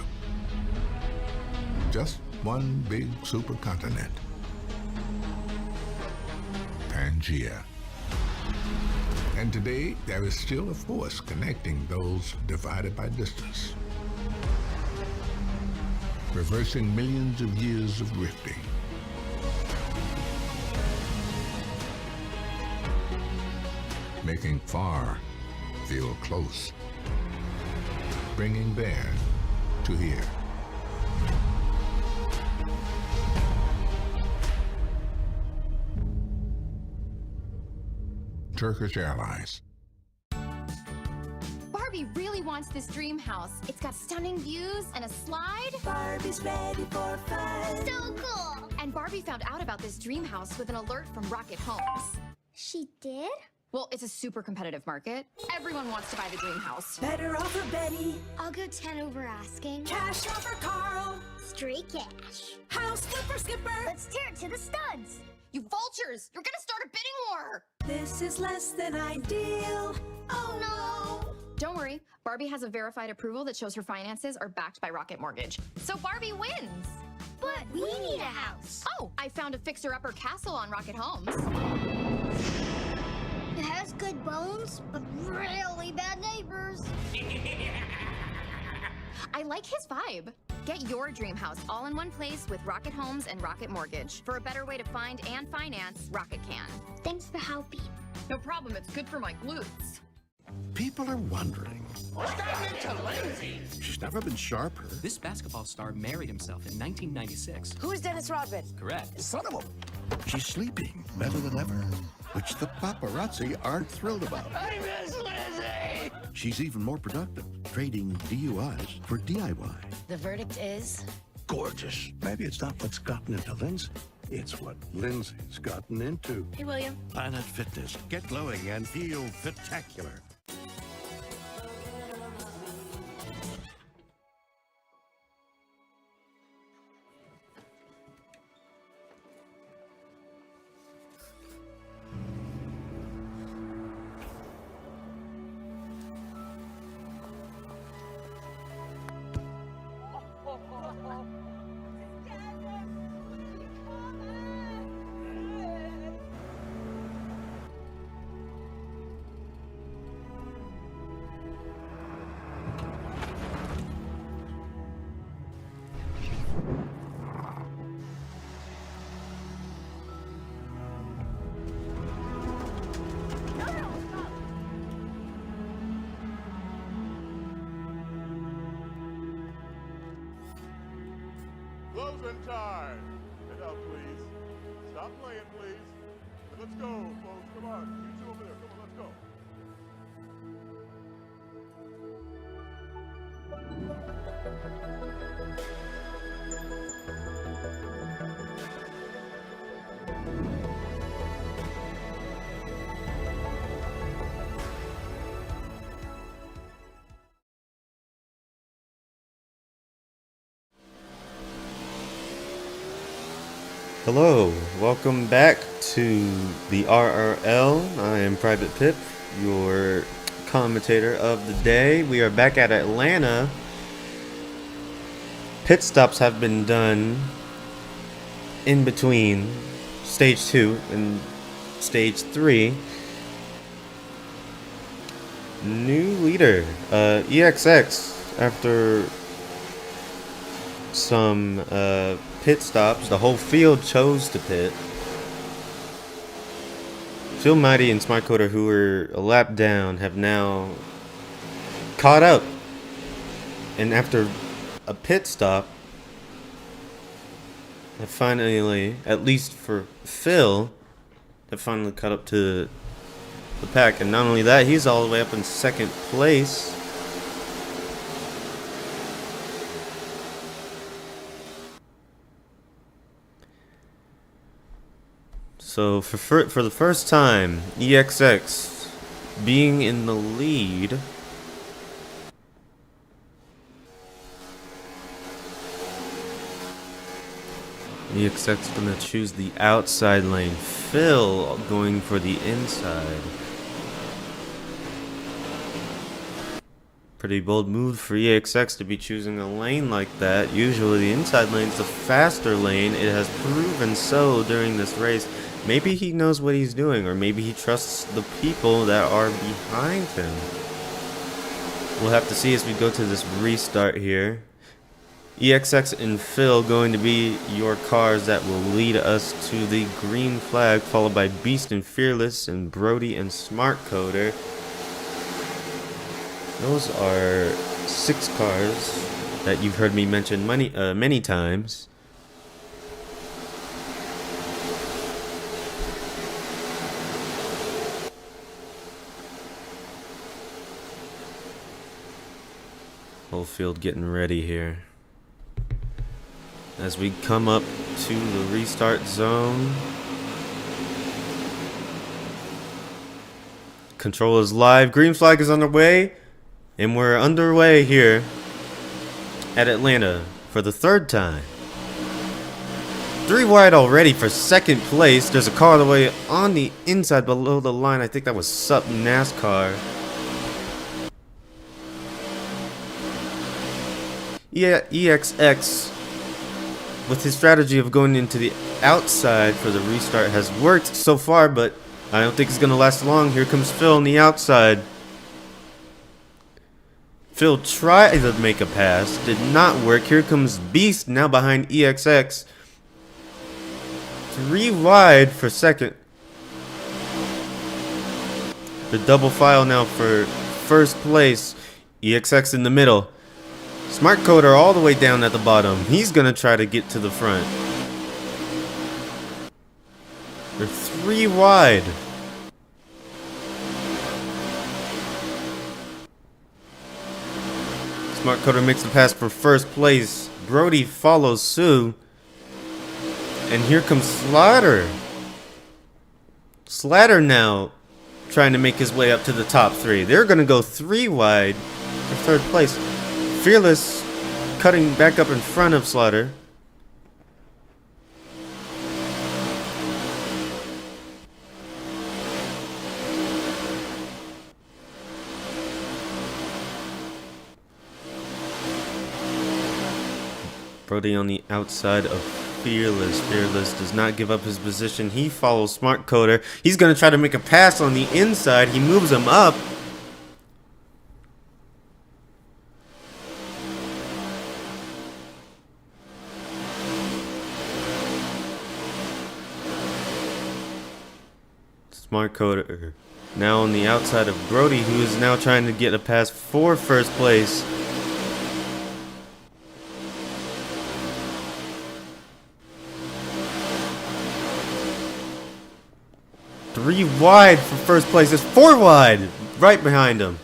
Just one big supercontinent, Pangea. And today, there is still a force connecting those divided by distance, reversing millions of years of rifting. making far feel close, bringing there to here. Turkish Airlines. Barbie really wants this dream house. It's got stunning views and a slide. Barbie's ready for fun. So cool! And Barbie found out about this dream house with an alert from Rocket Homes. She did? Well, it's a super competitive market. Everyone wants to buy the dream house. Better offer Betty. I'll go 10 over asking. Cash offer Carl. Straight cash. House flipper skipper. Let's tear it to the studs. You vultures! You're gonna start a bidding war! This is less than ideal. Oh no! Don't worry, Barbie has a verified approval that shows her finances are backed by Rocket Mortgage. So Barbie wins! But we need a house. Oh, I found a fixer-upper castle on Rocket Homes. It has good bones, but really bad neighbors. I like his vibe. Get your dream house all in one place with Rocket Homes and Rocket Mortgage. For a better way to find and finance, Rocket can. Thanks for helping. No problem, it's good for my glutes. People are wondering. What's gotten into Lindsay? She's never been sharper. This basketball star married himself in 1996. Who's Dennis Rodman? Correct. Son of a... She's sleeping better than ever, which the paparazzi aren't thrilled about. I miss Lizzie! She's even more productive, trading DUIs for DIY. The verdict is? Gorgeous. Maybe it's not what's gotten into Lindsay. It's what Lindsay's gotten into. Hey, William. Planet Fitness. Get glowing and feel fit-tacular. Closing time. Get out, please. Stop playing, please. Let's go, folks. Come on. You two over there. Come on, let's go. Hello, welcome back to the RRL. I am Private Pip, your commentator of the day. We are back at Atlanta. Pit stops have been done in between stage 2 and stage 3. New leader, EXX, after some pit stops. The whole field chose to pit. Phil Mighty and Smart Coder, who were a lap down, have now caught up. And after a pit stop, have finally, at least for Phil, have finally caught up to the pack. And not only that, he's all the way up in second place. So for the first time, EXX being in the lead. EXX gonna choose the outside lane. Phil going for the inside. Pretty bold move for EXX to be choosing a lane like that. Usually the inside lane's the faster lane. It has proven so during this race. Maybe he knows what he's doing, or maybe he trusts the people that are behind him. We'll have to see as we go to this restart here. EXX and Phil going to be your cars that will lead us to the green flag, followed by Beast and Fearless and Brody and Smart Coder. Those are 6 cars that you've heard me mention many times. Whole field getting ready here. As we come up to the restart zone. Control is live. Green flag is underway. And we're underway here at Atlanta for the 3rd time. 3 wide already for 2nd place. There's a car all the way on the inside below the line. I think that was Sup NASCAR. Yeah, EXX, with his strategy of going into the outside for the restart, has worked so far, but I don't think it's going to last long. Here comes Phil on the outside. Phil tried to make a pass, did not work. Here comes Beast now behind EXX. 3 wide for 2nd. The double file now for 1st place. EXX in the middle. Smart Coder all the way down at the bottom. He's gonna try to get to the front. They're 3 wide. Smart Coder makes the pass for 1st place. Brody follows Sue. And here comes Slatter. Slatter now trying to make his way up to the top 3. They're gonna go 3 wide for 3rd place. Fearless cutting back up in front of Slaughter. Brody on the outside of Fearless. Fearless does not give up his position. He follows Smart Coder. He's going to try to make a pass on the inside. He moves him up. Smart Coder now on the outside of Brody, who is now trying to get a pass for 1st place. Three wide for 1st place. It's 4 wide right behind him.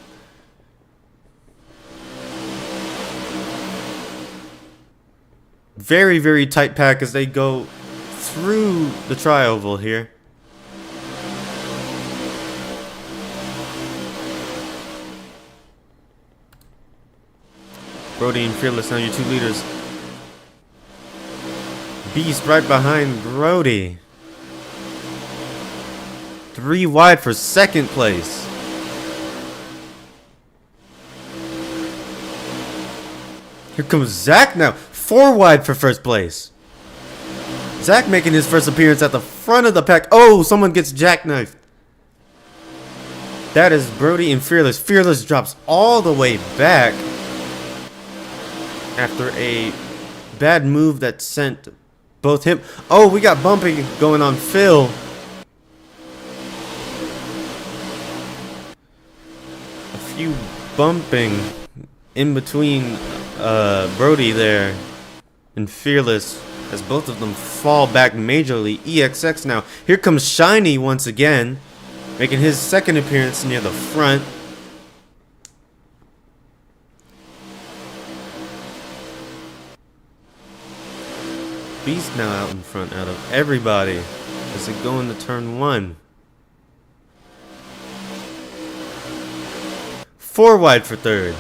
Very, very tight pack as they go through the tri-oval here. Brody and Fearless now your 2 leaders. Beast right behind Brody. 3 wide for 2nd place. Here comes Zach now. 4 wide for 1st place. Zach making his first appearance at the front of the pack. Oh, someone gets jackknifed. That is Brody and Fearless. Fearless drops all the way back after a bad move that sent both him. Oh, we got bumping going on Phil. A few bumping in between Brody there and Fearless as both of them fall back majorly. EXX now. Here comes Shiny once again, making his 2nd appearance near the front. Beast now out in front out of everybody as they go into turn 1. 4 wide for 3rd.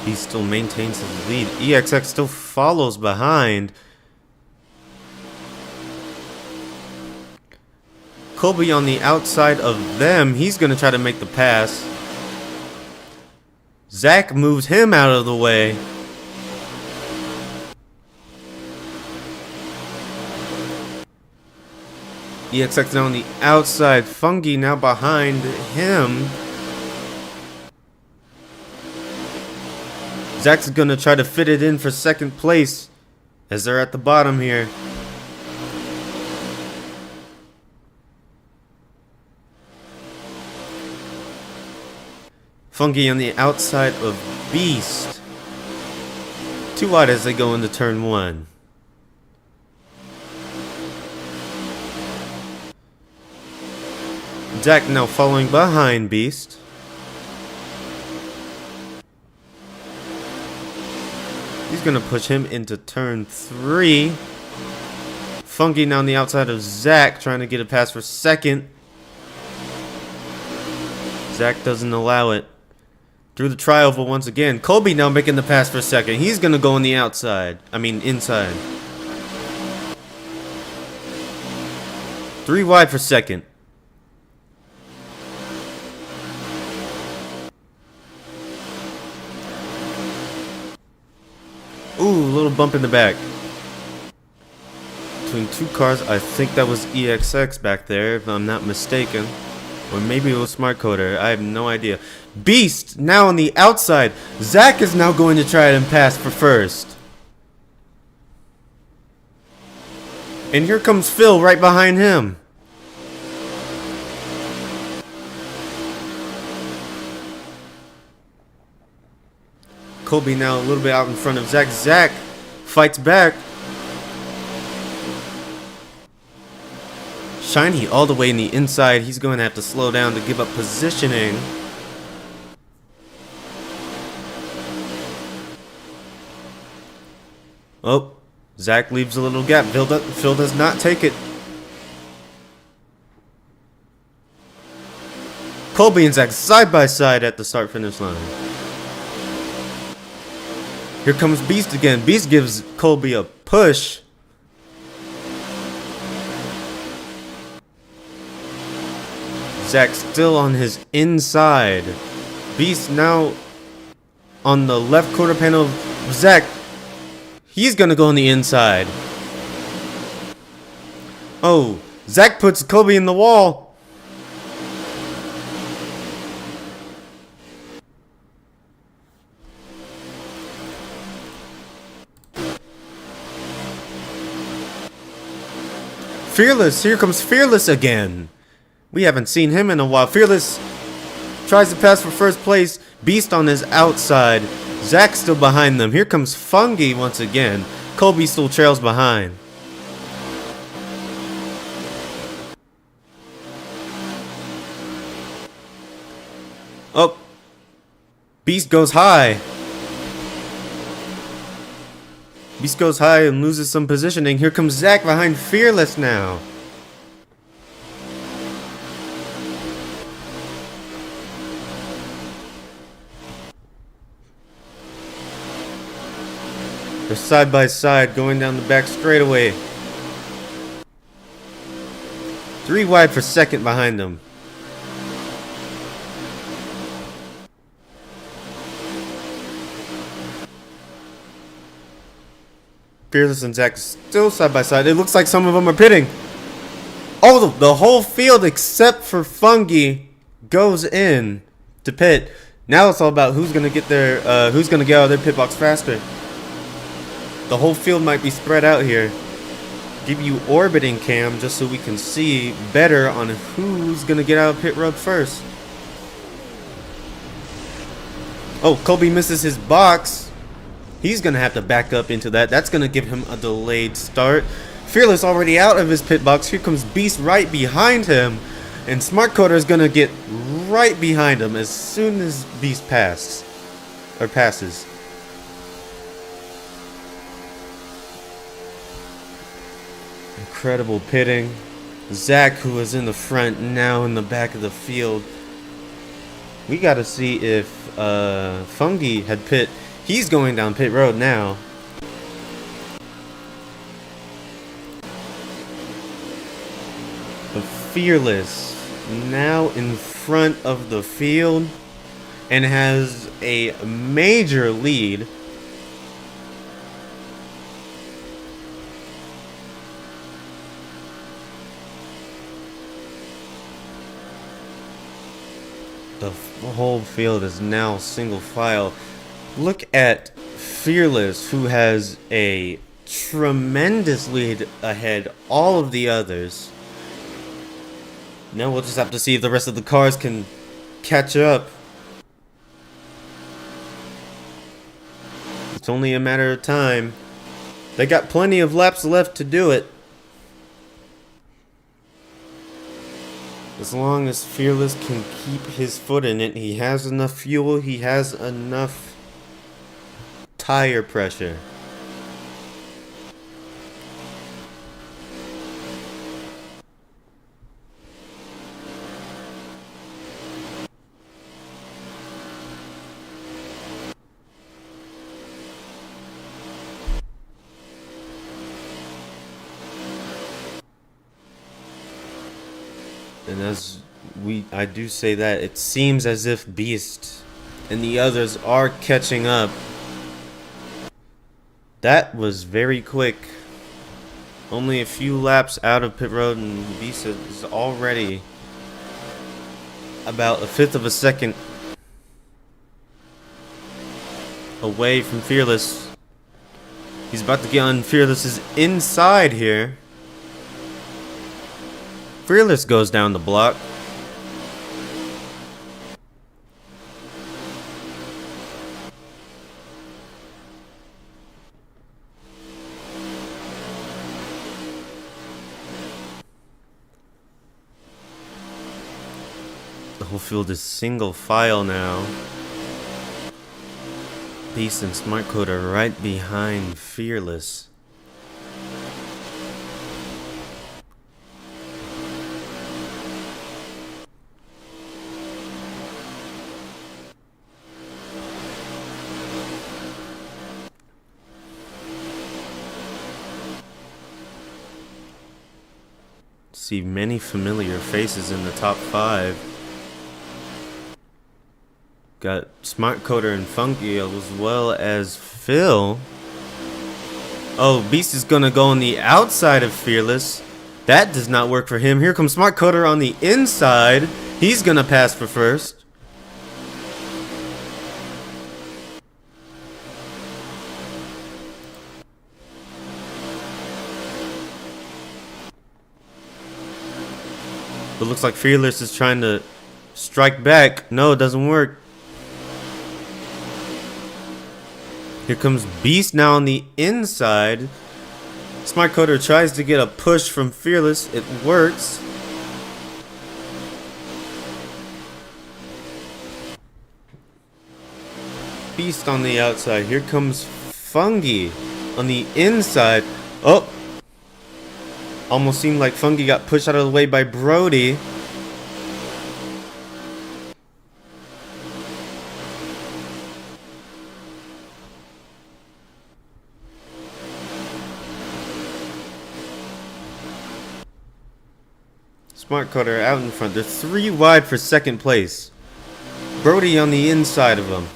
He still maintains his lead. EXX still follows behind. Colby on the outside of them. He's going to try to make the pass. Zach moves him out of the way. EXX now on the outside. Fungi now behind him. Zach's gonna try to fit it in for second place as they're at the bottom here. Fungi on the outside of Beast. Too wide as they go into turn 1. Zach now following behind Beast. He's gonna push him into turn 3. Fungi now on the outside of Zach, trying to get a pass for second. Zach doesn't allow it. Through the trioval once again. Colby now making the pass for second. He's gonna go on the outside. I mean inside. 3 wide for second. Ooh, a little bump in the back. Between 2 cars, I think that was EXX back there, if I'm not mistaken. Or maybe it was Smart Coder, I have no idea. Beast, now on the outside. Zach is now going to try and pass for first. And here comes Phil right behind him. Colby now a little bit out in front of Zach. Zach fights back. Shiny all the way in the inside. He's going to have to slow down to give up positioning. Oh, Zach leaves a little gap. Phil does not take it. Colby and Zach side by side at the start-finish line. Here comes Beast again. Beast gives Colby a push. Zach still on his inside. Beast now on the left quarter panel of Zach. He's gonna go on the inside. Oh, Zach puts Colby in the wall. Fearless, here comes Fearless again. We haven't seen him in a while. Fearless tries to pass for first place. Beast on his outside. Zach still behind them. Here comes Fungi once again. Colby still trails behind. Oh, Beast goes high. Beast goes high and loses some positioning. Here comes Zach behind Fearless now. They're side by side going down the back straightaway. 3 wide for second behind them. Fearless and Zach still side by side. It looks like some of them are pitting. Oh, the whole field except for Fungi goes in to pit. Now it's all about who's gonna get their who's gonna get out of their pit box faster. The whole field might be spread out here. Give you orbiting cam just so we can see better on who's gonna get out of pit road first. Oh, Colby misses his box. He's gonna have to back up into that. That's gonna give him a delayed start. Fearless already out of his pit box. Here comes Beast right behind him. And Smart Coder is gonna get right behind him as soon as Beast passes. Incredible pitting. Zach, who was in the front, now in the back of the field. We gotta see if Fungi had pit. He's going down pit road now. But Fearless now in front of the field and has a major lead. The whole field is now single file. Look at Fearless, who has a tremendous lead ahead all of the others. Now we'll just have to see if the rest of the cars can catch up. It's only a matter of time. They got plenty of laps left to do it. As long as Fearless can keep his foot in it, he has enough fuel, he has enough tire pressure. And as I do say that, it seems as if Beast and the others are catching up. That was very quick. Only a few laps out of pit road and Beast is already about a fifth of a second away from Fearless. He's about to get on Fearless's inside here. Fearless goes down the block. The whole field is single file now. Beast and Smart Code are right behind Fearless. See many familiar faces in the top 5. Got Smart Coder and Funky as well as Phil. Oh, Beast is gonna go on the outside of Fearless. That does not work for him. Here comes Smart Coder on the inside. He's gonna pass for first. It looks like Fearless is trying to strike back. No, it doesn't work. Here comes Beast now on the inside. Smart Coder tries to get a push from Fearless. It works. Beast on the outside. Here comes Fungi on the inside. Oh! Almost seemed like Fungi got pushed out of the way by Brody. Smart Coder out in front. They're 3 wide for second place. Brody on the inside of them.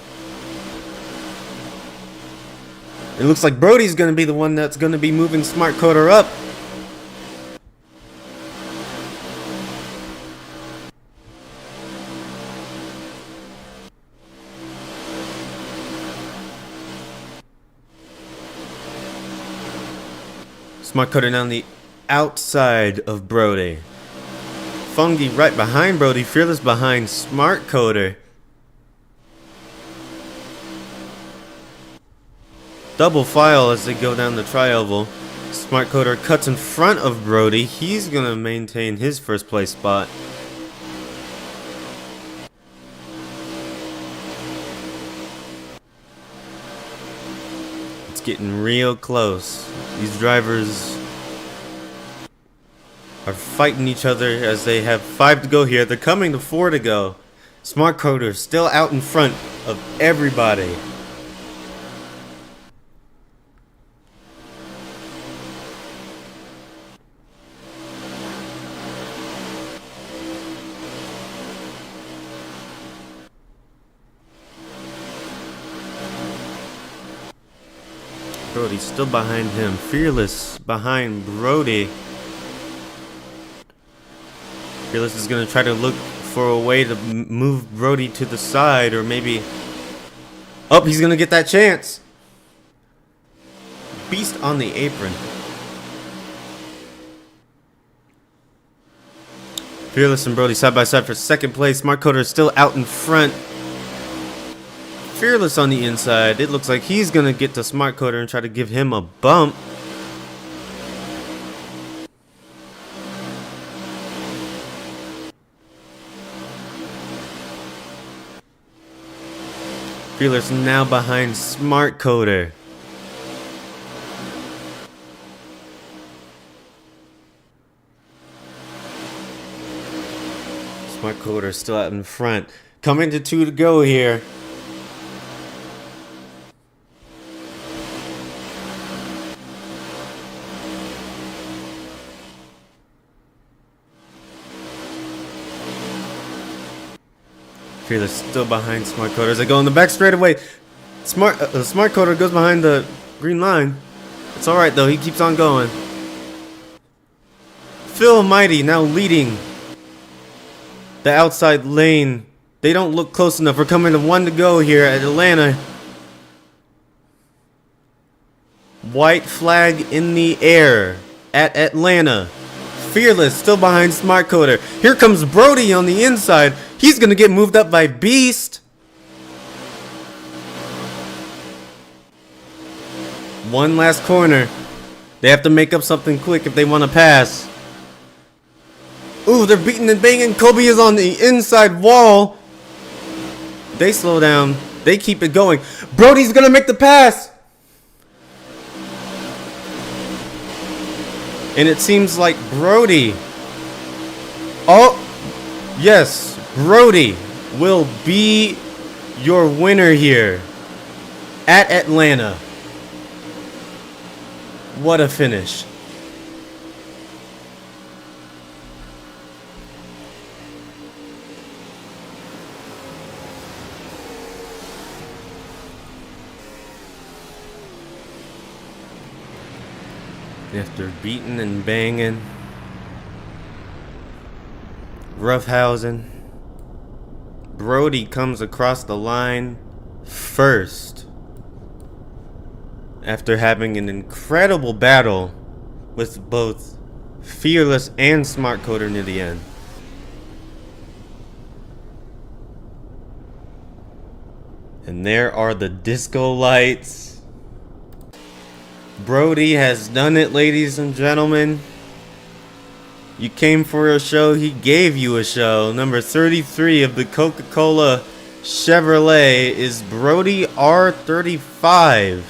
It looks like Brody's going to be the one that's going to be moving Smart Coder up. Smart Coder on the outside of Brody. Fungi right behind Brody. Fearless behind Smart Coder. Double file as they go down the tri-oval. Smart Coder cuts in front of Brody. He's going to maintain his first place spot. It's getting real close. These drivers are fighting each other as they have 5 to go here. They're coming to 4 to go. Smart Coder still out in front of everybody. Brody's still behind him. Fearless behind Brody. Fearless is going to try to look for a way to move Brody to the side, or maybe... Oh, he's gonna get that chance. Beast on the apron. Fearless and Brody side by side for second place. Smart Coder is still out in front. Fearless on the inside. It looks like he's gonna get to Smart Coder and try to give him a bump. Fearless now behind Smart Coder. Smart Coder still out in front. Coming to 2 to go here. Fearless still behind Smart Coder as they go in the back straightaway. Smart Coder goes behind the green line. It's alright though, he keeps on going. Phil Mighty now leading the outside lane. They don't look close enough. We're coming to 1 to go here at Atlanta. White flag in the air at Atlanta. Fearless still behind Smart Coder. Here comes Brody on the inside. He's gonna get moved up by Beast. One last corner. They have to make up something quick if they want to pass. Ooh, they're beating and banging. Kobe is on the inside wall. They slow down. They keep it going. Brody's gonna make the pass. And it seems like Brody. Oh, yes. Brody will be your winner here at Atlanta. What a finish. After beating and banging, roughhousing, Brody comes across the line first after having an incredible battle with both Fearless and Smart Coder near the end. And there are the disco lights. Brody has done it, ladies and gentlemen. You came for a show, he gave you a show. Number 33 of the Coca-Cola Chevrolet is Brody R35.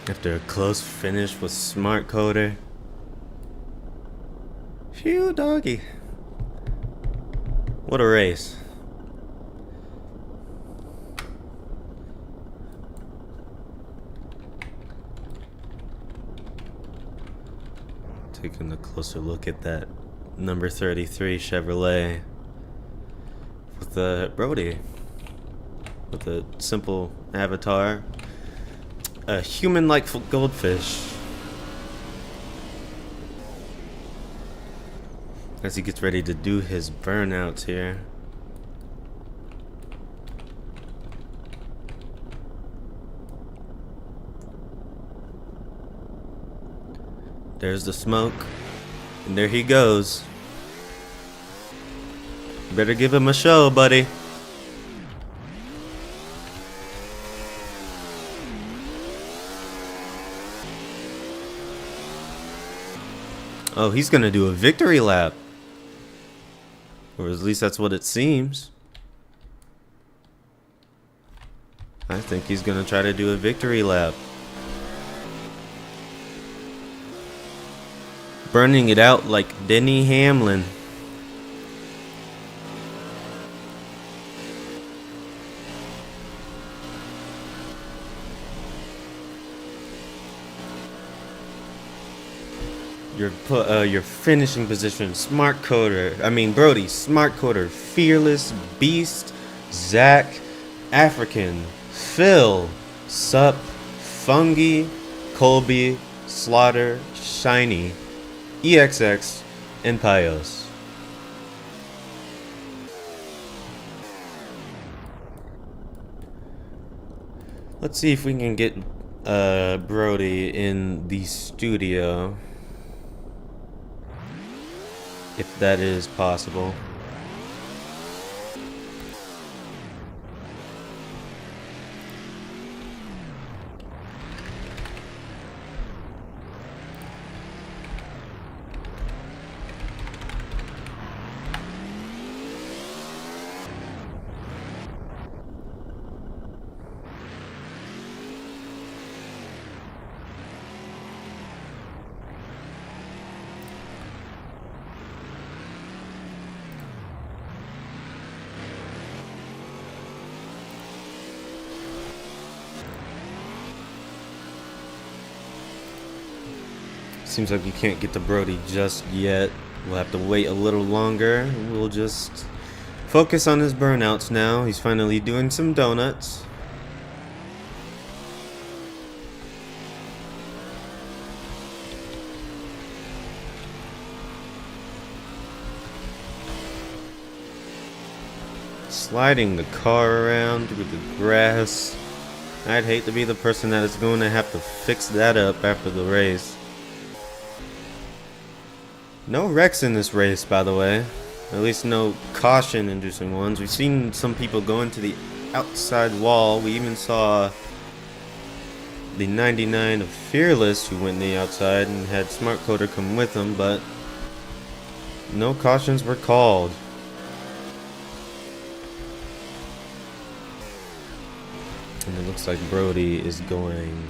After a close finish with Smart Coder. Phew, doggy. What a race. Taking a closer look at that number 33 Chevrolet with the Brody with a simple avatar, a human-like goldfish, as he gets ready to do his burnouts here. There's the smoke, and there he goes. Better give him a show, buddy. Oh, he's gonna do a victory lap. Or at least that's what it seems. I think he's gonna try to do a victory lap. Burning it out like Denny Hamlin. Your finishing position, Smart Coder. I mean Brody, Smart Coder, Fearless, Beast, Zach, African, Phil, Sup, Fungi, Colby, Slaughter, Shiny, EXX, and Pios. Let's see if we can get Brody in the studio, if that is possible. Seems like we can't get to Brody just yet. We'll have to wait a little longer. We'll just focus on his burnouts now. He's finally doing some donuts. Sliding the car around through the grass. I'd hate to be the person that is going to have to fix that up after the race. No wrecks in this race, by the way. At least no caution-inducing ones. We've seen some people go into the outside wall. We even saw the 99 of Fearless who went in the outside and had Smart Coder come with him, but no cautions were called. And it looks like Brody is going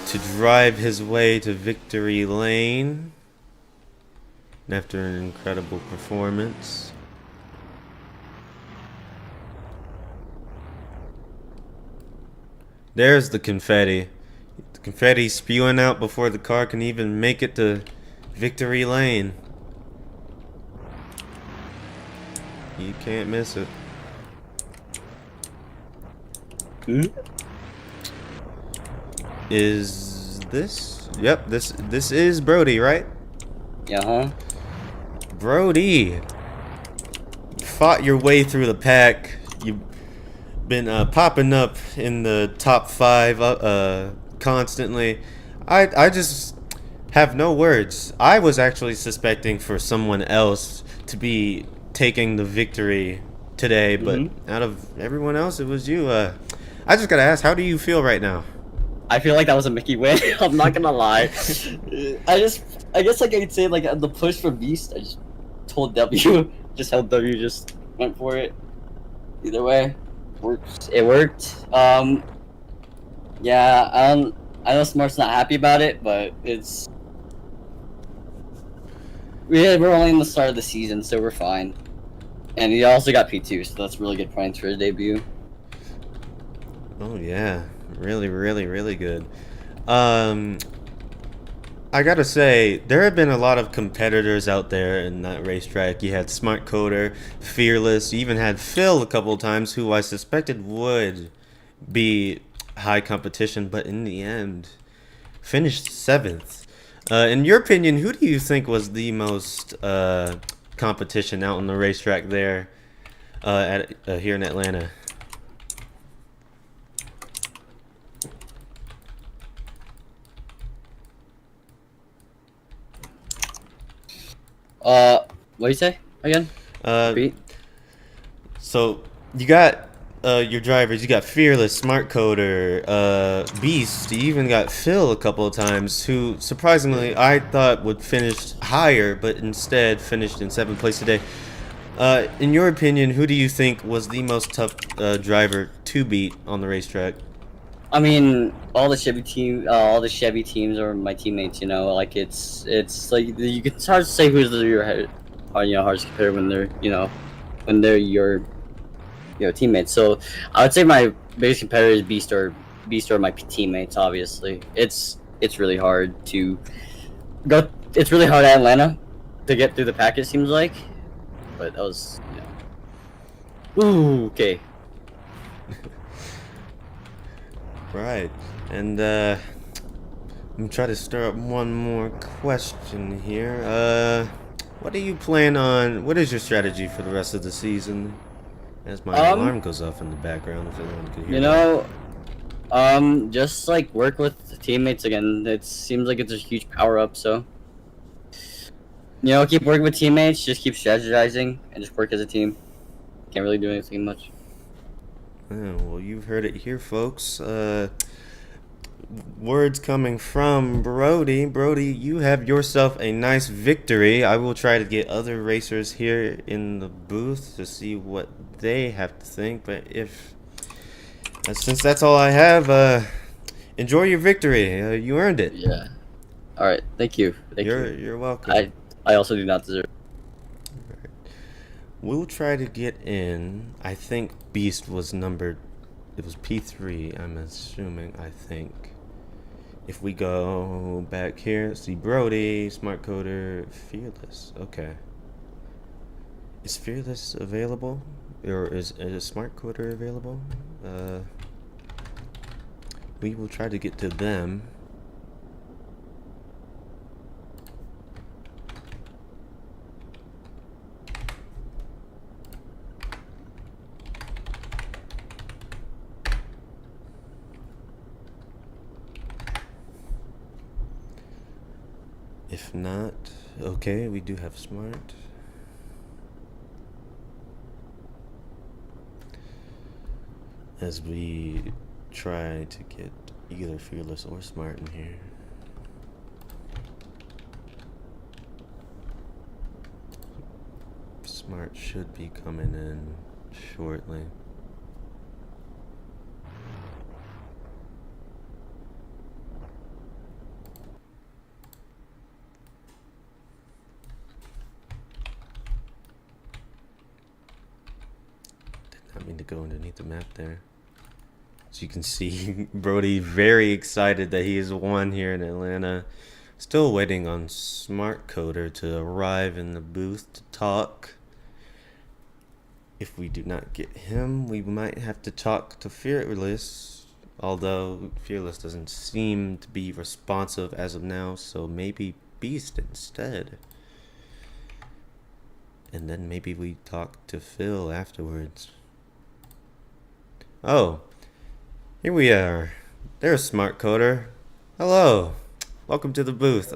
to drive his way to victory lane after an incredible performance. There's the confetti. The confetti spewing out before the car can even make it to victory lane. You can't miss it. Is this? Yep, this is Brody, right? Yeah. Brody, you fought your way through the pack. You've been popping up in the top 5 constantly. I just have no words. I was actually suspecting for someone else to be taking the victory today, but out of everyone else, it was you. I just gotta ask, how do you feel right now? I feel like that was a Mickey win. I'm not gonna lie. I guess like I could say like the push for Beast. I just told W, just how W just went for it. Either way, it worked. Yeah, I know Smart's not happy about it, but we're only in the start of the season, so we're fine. And he also got P2, so that's really good points for his debut. Oh yeah, really good. I gotta say, there have been a lot of competitors out there in that racetrack. You had Smart Coder, Fearless, you even had Phil a couple times, who I suspected would be high competition, but in the end, finished 7th. In your opinion, who do you think was the most competition out on the racetrack there here in Atlanta? What do you say again? So you got your drivers. You got Fearless, Smart Coder, Beast. You even got Phil a couple of times, who surprisingly I thought would finish higher, but instead finished in 7th place today. In your opinion, who do you think was the most tough driver to beat on the racetrack? I mean, all the Chevy teams are my teammates. You know, like it's like it's hard to say who's your hardest competitor when they're your teammates. So I would say my biggest competitor is Beast or my teammates. Obviously, it's really hard to go. It's really hard at Atlanta to get through the pack. It seems like, but that was ooh, okay. Right, and I'm trying to stir up one more question here. What do you plan on? What is your strategy for the rest of the season? As my alarm goes off in the background, if anyone could hear You that. know, just like work with teammates again. It seems like it's a huge power up. So, you know, keep working with teammates. Just keep strategizing and just work as a team. Can't really do anything much. Yeah, well, you've heard it here, folks. Words coming from Brody. Brody, you have yourself a nice victory. I will try to get other racers here in the booth to see what they have to think. But since that's all I have, enjoy your victory. You earned it. Yeah. All right. Thank you. You're welcome. I also do not deserve. We'll try to get in. I think Beast was numbered. It was P3. I'm assuming. I think. If we go back here, see Brody, Smart Coder, Fearless. Okay. Is Fearless available? Or is Smart Coder available? We will try to get to them. If not, okay, we do have Smart. As we try to get either Fearless or Smart in here. Smart should be coming in shortly. I mean to go underneath the map there. As you can see, Brody very excited that he has won here in Atlanta. Still waiting on Smart Coder to arrive in the booth to talk. If we do not get him, we might have to talk to Fearless. Although Fearless doesn't seem to be responsive as of now, so maybe Beast instead. And then maybe we talk to Phil afterwards. Oh, here we are. There's Smart Coder. Hello. Welcome to the booth.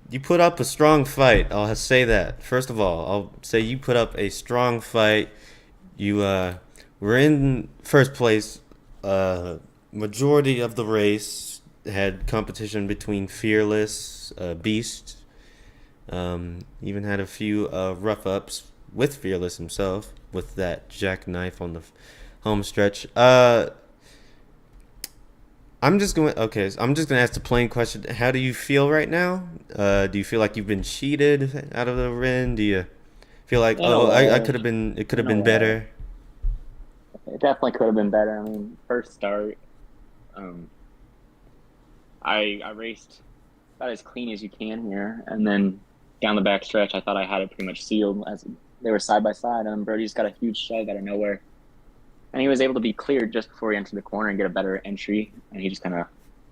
You put up a strong fight. I'll say that. First of all, I'll say you put up a strong fight. You were in first place. Majority of the race had competition between Fearless, Beast. Even had a few rough ups with Fearless himself with that jackknife on the home stretch. I'm just gonna ask the plain question. How do you feel right now? Do you feel like you've been cheated out of the win? Do you feel like it could have been better? It definitely could have been better. I mean, first start, I raced about as clean as you can here, and then down the back stretch, I thought I had it pretty much sealed as they were side by side. And Brody's got a huge shove out of nowhere. And he was able to be cleared just before he entered the corner and get a better entry. And he just kind of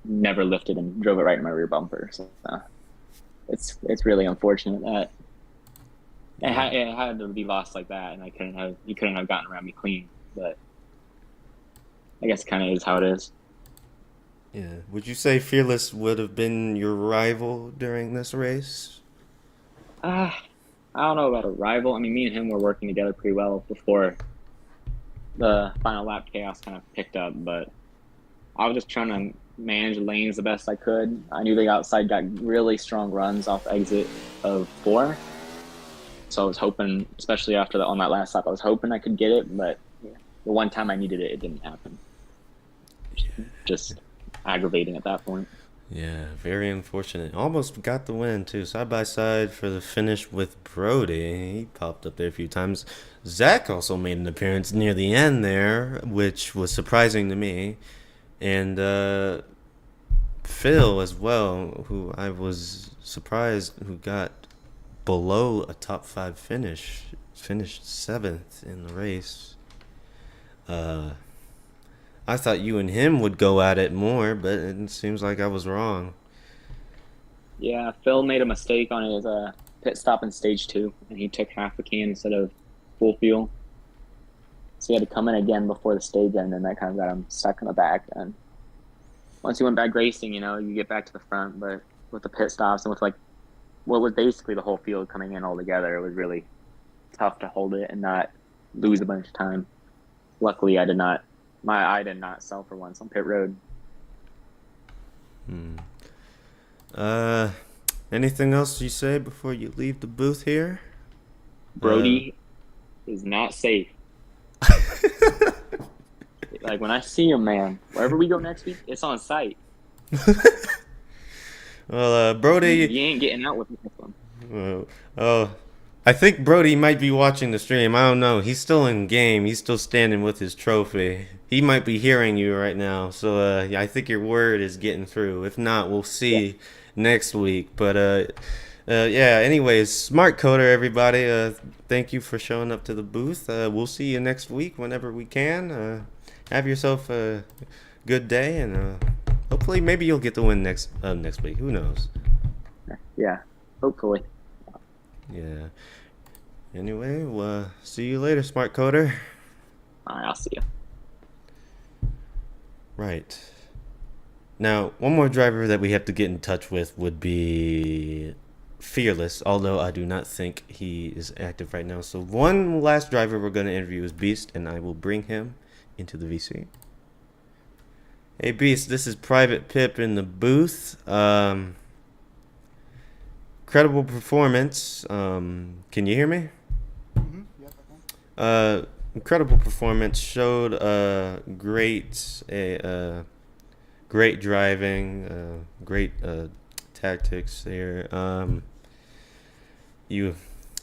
never lifted and drove it right in my rear bumper. So it's really unfortunate that it had to be lost like that. And he couldn't have gotten around me clean. But I guess it kind of is how it is. Yeah. Would you say Fearless would have been your rival during this race? I don't know about a rival. I mean, me and him were working together pretty well before the final lap chaos kind of picked up, but I was just trying to manage lanes the best I could. I knew the outside got really strong runs off exit of 4, so I was hoping, especially after on that last lap, I was hoping I could get it, but the one time I needed it, it didn't happen. Just aggravating at that point. Yeah, very unfortunate. Almost got the win too. Side by side for the finish with Brody. He popped up there a few times. Zach also made an appearance near the end there, which was surprising to me. And Phil as well, who I was surprised who got below a top 5 finish. Finished 7th in the race. I thought you and him would go at it more, but it seems like I was wrong. Yeah, Phil made a mistake on his pit stop in stage 2, and he took half a can instead of full fuel. So he had to come in again before the stage ended, and that kind of got him stuck in the back. And once he went back racing, you get back to the front. But with the pit stops and with what was basically the whole field coming in all together, it was really tough to hold it and not lose a bunch of time. Luckily, I did not sell for once on pit road. Anything else you say before you leave the booth here? Brody is not safe. Like, when I see him, man, wherever we go next week, it's on site. Well, Brody... You ain't getting out with this one. I think Brody might be watching the stream. I don't know. He's still in game. He's still standing with his trophy. He might be hearing you right now. So I think your word is getting through. If not, we'll see next week. But yeah, anyways, Smart Coder, everybody. Thank you for showing up to the booth. We'll see you next week whenever we can. Have yourself a good day, and hopefully maybe you'll get the win next week. Who knows? Yeah, hopefully. Yeah. Anyway, we'll see you later, Smart Coder. All right, I'll see you. Right. Now, one more driver that we have to get in touch with would be Fearless, although I do not think he is active right now. So one last driver we're going to interview is Beast, and I will bring him into the VC. Hey, Beast, this is Private Pip in the booth. Incredible performance. Can you hear me? Mm-hmm. Yep, I can. Incredible performance. Showed great driving, great tactics there. You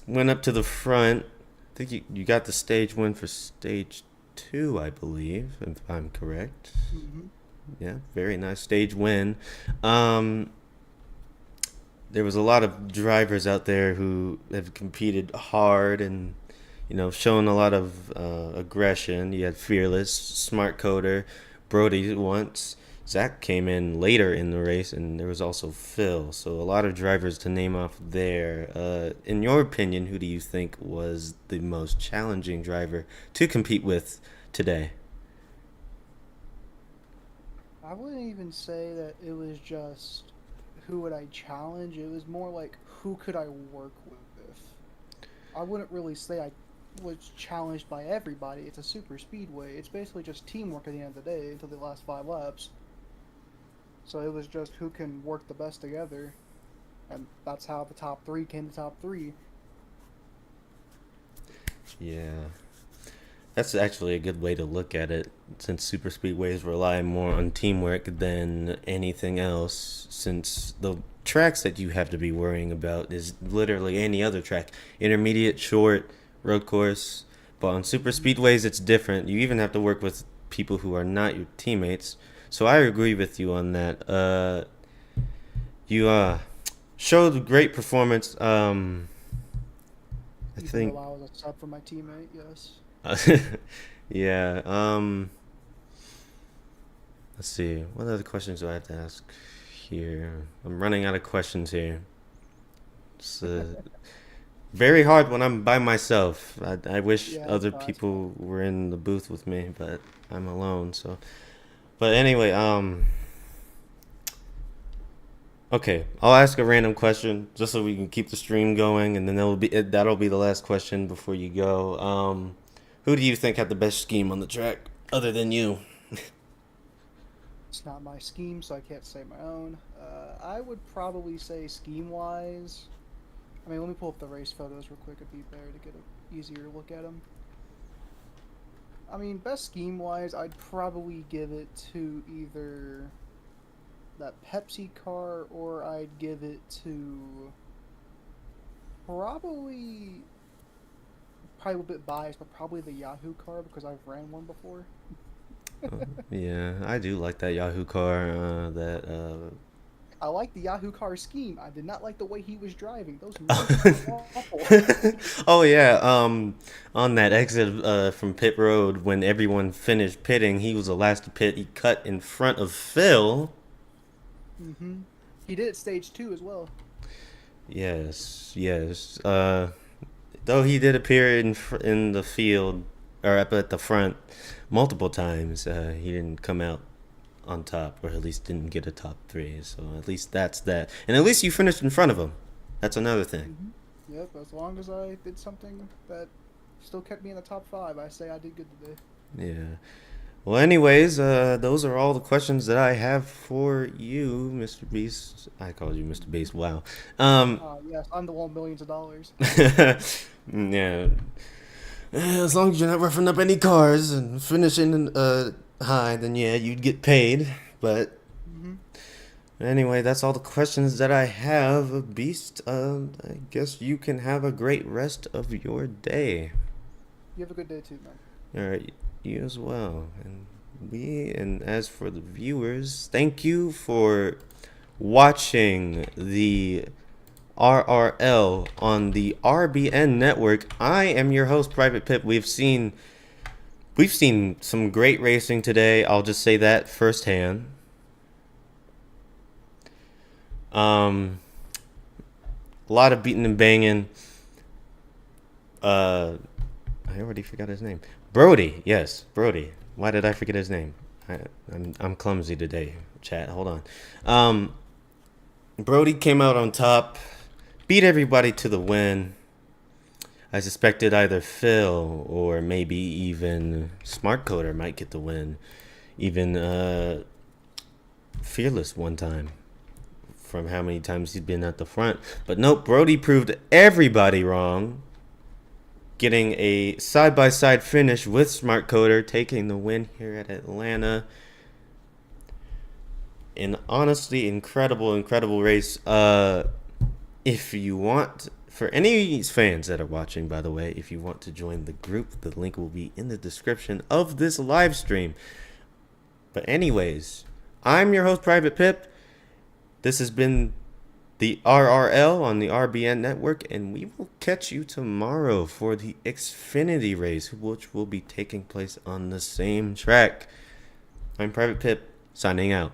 went up to the front. I think you got the stage win for stage 2, I believe, if I'm correct. Mm-hmm. Yeah, very nice stage win. There was a lot of drivers out there who have competed hard and, shown a lot of aggression. You had Fearless, Smart Coder, Brody once. Zach came in later in the race, and there was also Phil. So a lot of drivers to name off there. In your opinion, who do you think was the most challenging driver to compete with today? I wouldn't even say that it was just who would I challenge. It was more like who could I work with. I wouldn't really say I was challenged by everybody. It's a super speedway. It's basically just teamwork at the end of the day until the last 5 laps. So it was just who can work the best together, and that's how the top 3 came to top 3. Yeah. That's actually a good way to look at it, since super speedways rely more on teamwork than anything else, since the tracks that you have to be worrying about is literally any other track. Intermediate, short, road course. But on super speedways, it's different. You even have to work with people who are not your teammates. So I agree with you on that. You showed great performance. I think... I was a sub for my teammate, yes. Yeah. Let's see. What other questions do I have to ask here? I'm running out of questions here. It's very hard when I'm by myself. I wish other people were in the booth with me, but I'm alone. So, but anyway, okay, I'll ask a random question just so we can keep the stream going, and then that'll be the last question before you go. Who do you think had the best scheme on the track, other than you? It's not my scheme, so I can't say my own. I would probably say scheme-wise. I mean, let me pull up the race photos real quick. It'd be better to get it easier to look at them. I mean, best scheme-wise, I'd probably give it to either that Pepsi car, or I'd give it to probably a bit biased, but probably the Yahoo car, because I've ran one before. Yeah, I do like that Yahoo car. I like the Yahoo car scheme. I did not like the way he was driving. Those moves were awful. Oh yeah, on that exit from pit road when everyone finished pitting, he was the last to pit. He cut in front of Phil. Mm-hmm. He did it stage 2 as well. Yes. Though he did appear in the field or up at the front multiple times, he didn't come out on top, or at least didn't get a top 3. So at least that's that, and at least you finished in front of him. That's another thing. Mm-hmm. Yep. As long as I did something that still kept me in the top 5, I say I did good today. Yeah. Well, anyways, those are all the questions that I have for you, Mr. Beast. I called you Mr. Beast. Wow. Yes, I'm the one with millions of dollars. Yeah. As long as you're not roughing up any cars and finishing high, then yeah, you'd get paid. But anyway, that's all the questions that I have. Beast, I guess you can have a great rest of your day. You have a good day too, man. All right, you as well. And as for the viewers, thank you for watching the RRL on the RBN network. I am your host, Private Pip. We've seen some great racing today. I'll just say that firsthand. A lot of beating and banging. I already forgot his name. Brody, yes, Brody. Why did I forget his name? I'm clumsy today. Chat, hold on. Brody came out on top, beat everybody to the win. I suspected either Phil or maybe even Smart Coder might get the win. Even Fearless one time, from how many times he'd been at the front. But nope, Brody proved everybody wrong, getting a side-by-side finish with Smart Coder, taking the win here at Atlanta. An honestly incredible race. If you want, for any fans that are watching, by the way, if you want to join the group, the link will be in the description of this live stream. But anyways, I'm your host, Private Pip. This has been the RRL on the RBN network, and we will catch you tomorrow for the Xfinity race, which will be taking place on the same track. I'm Private Pip, signing out.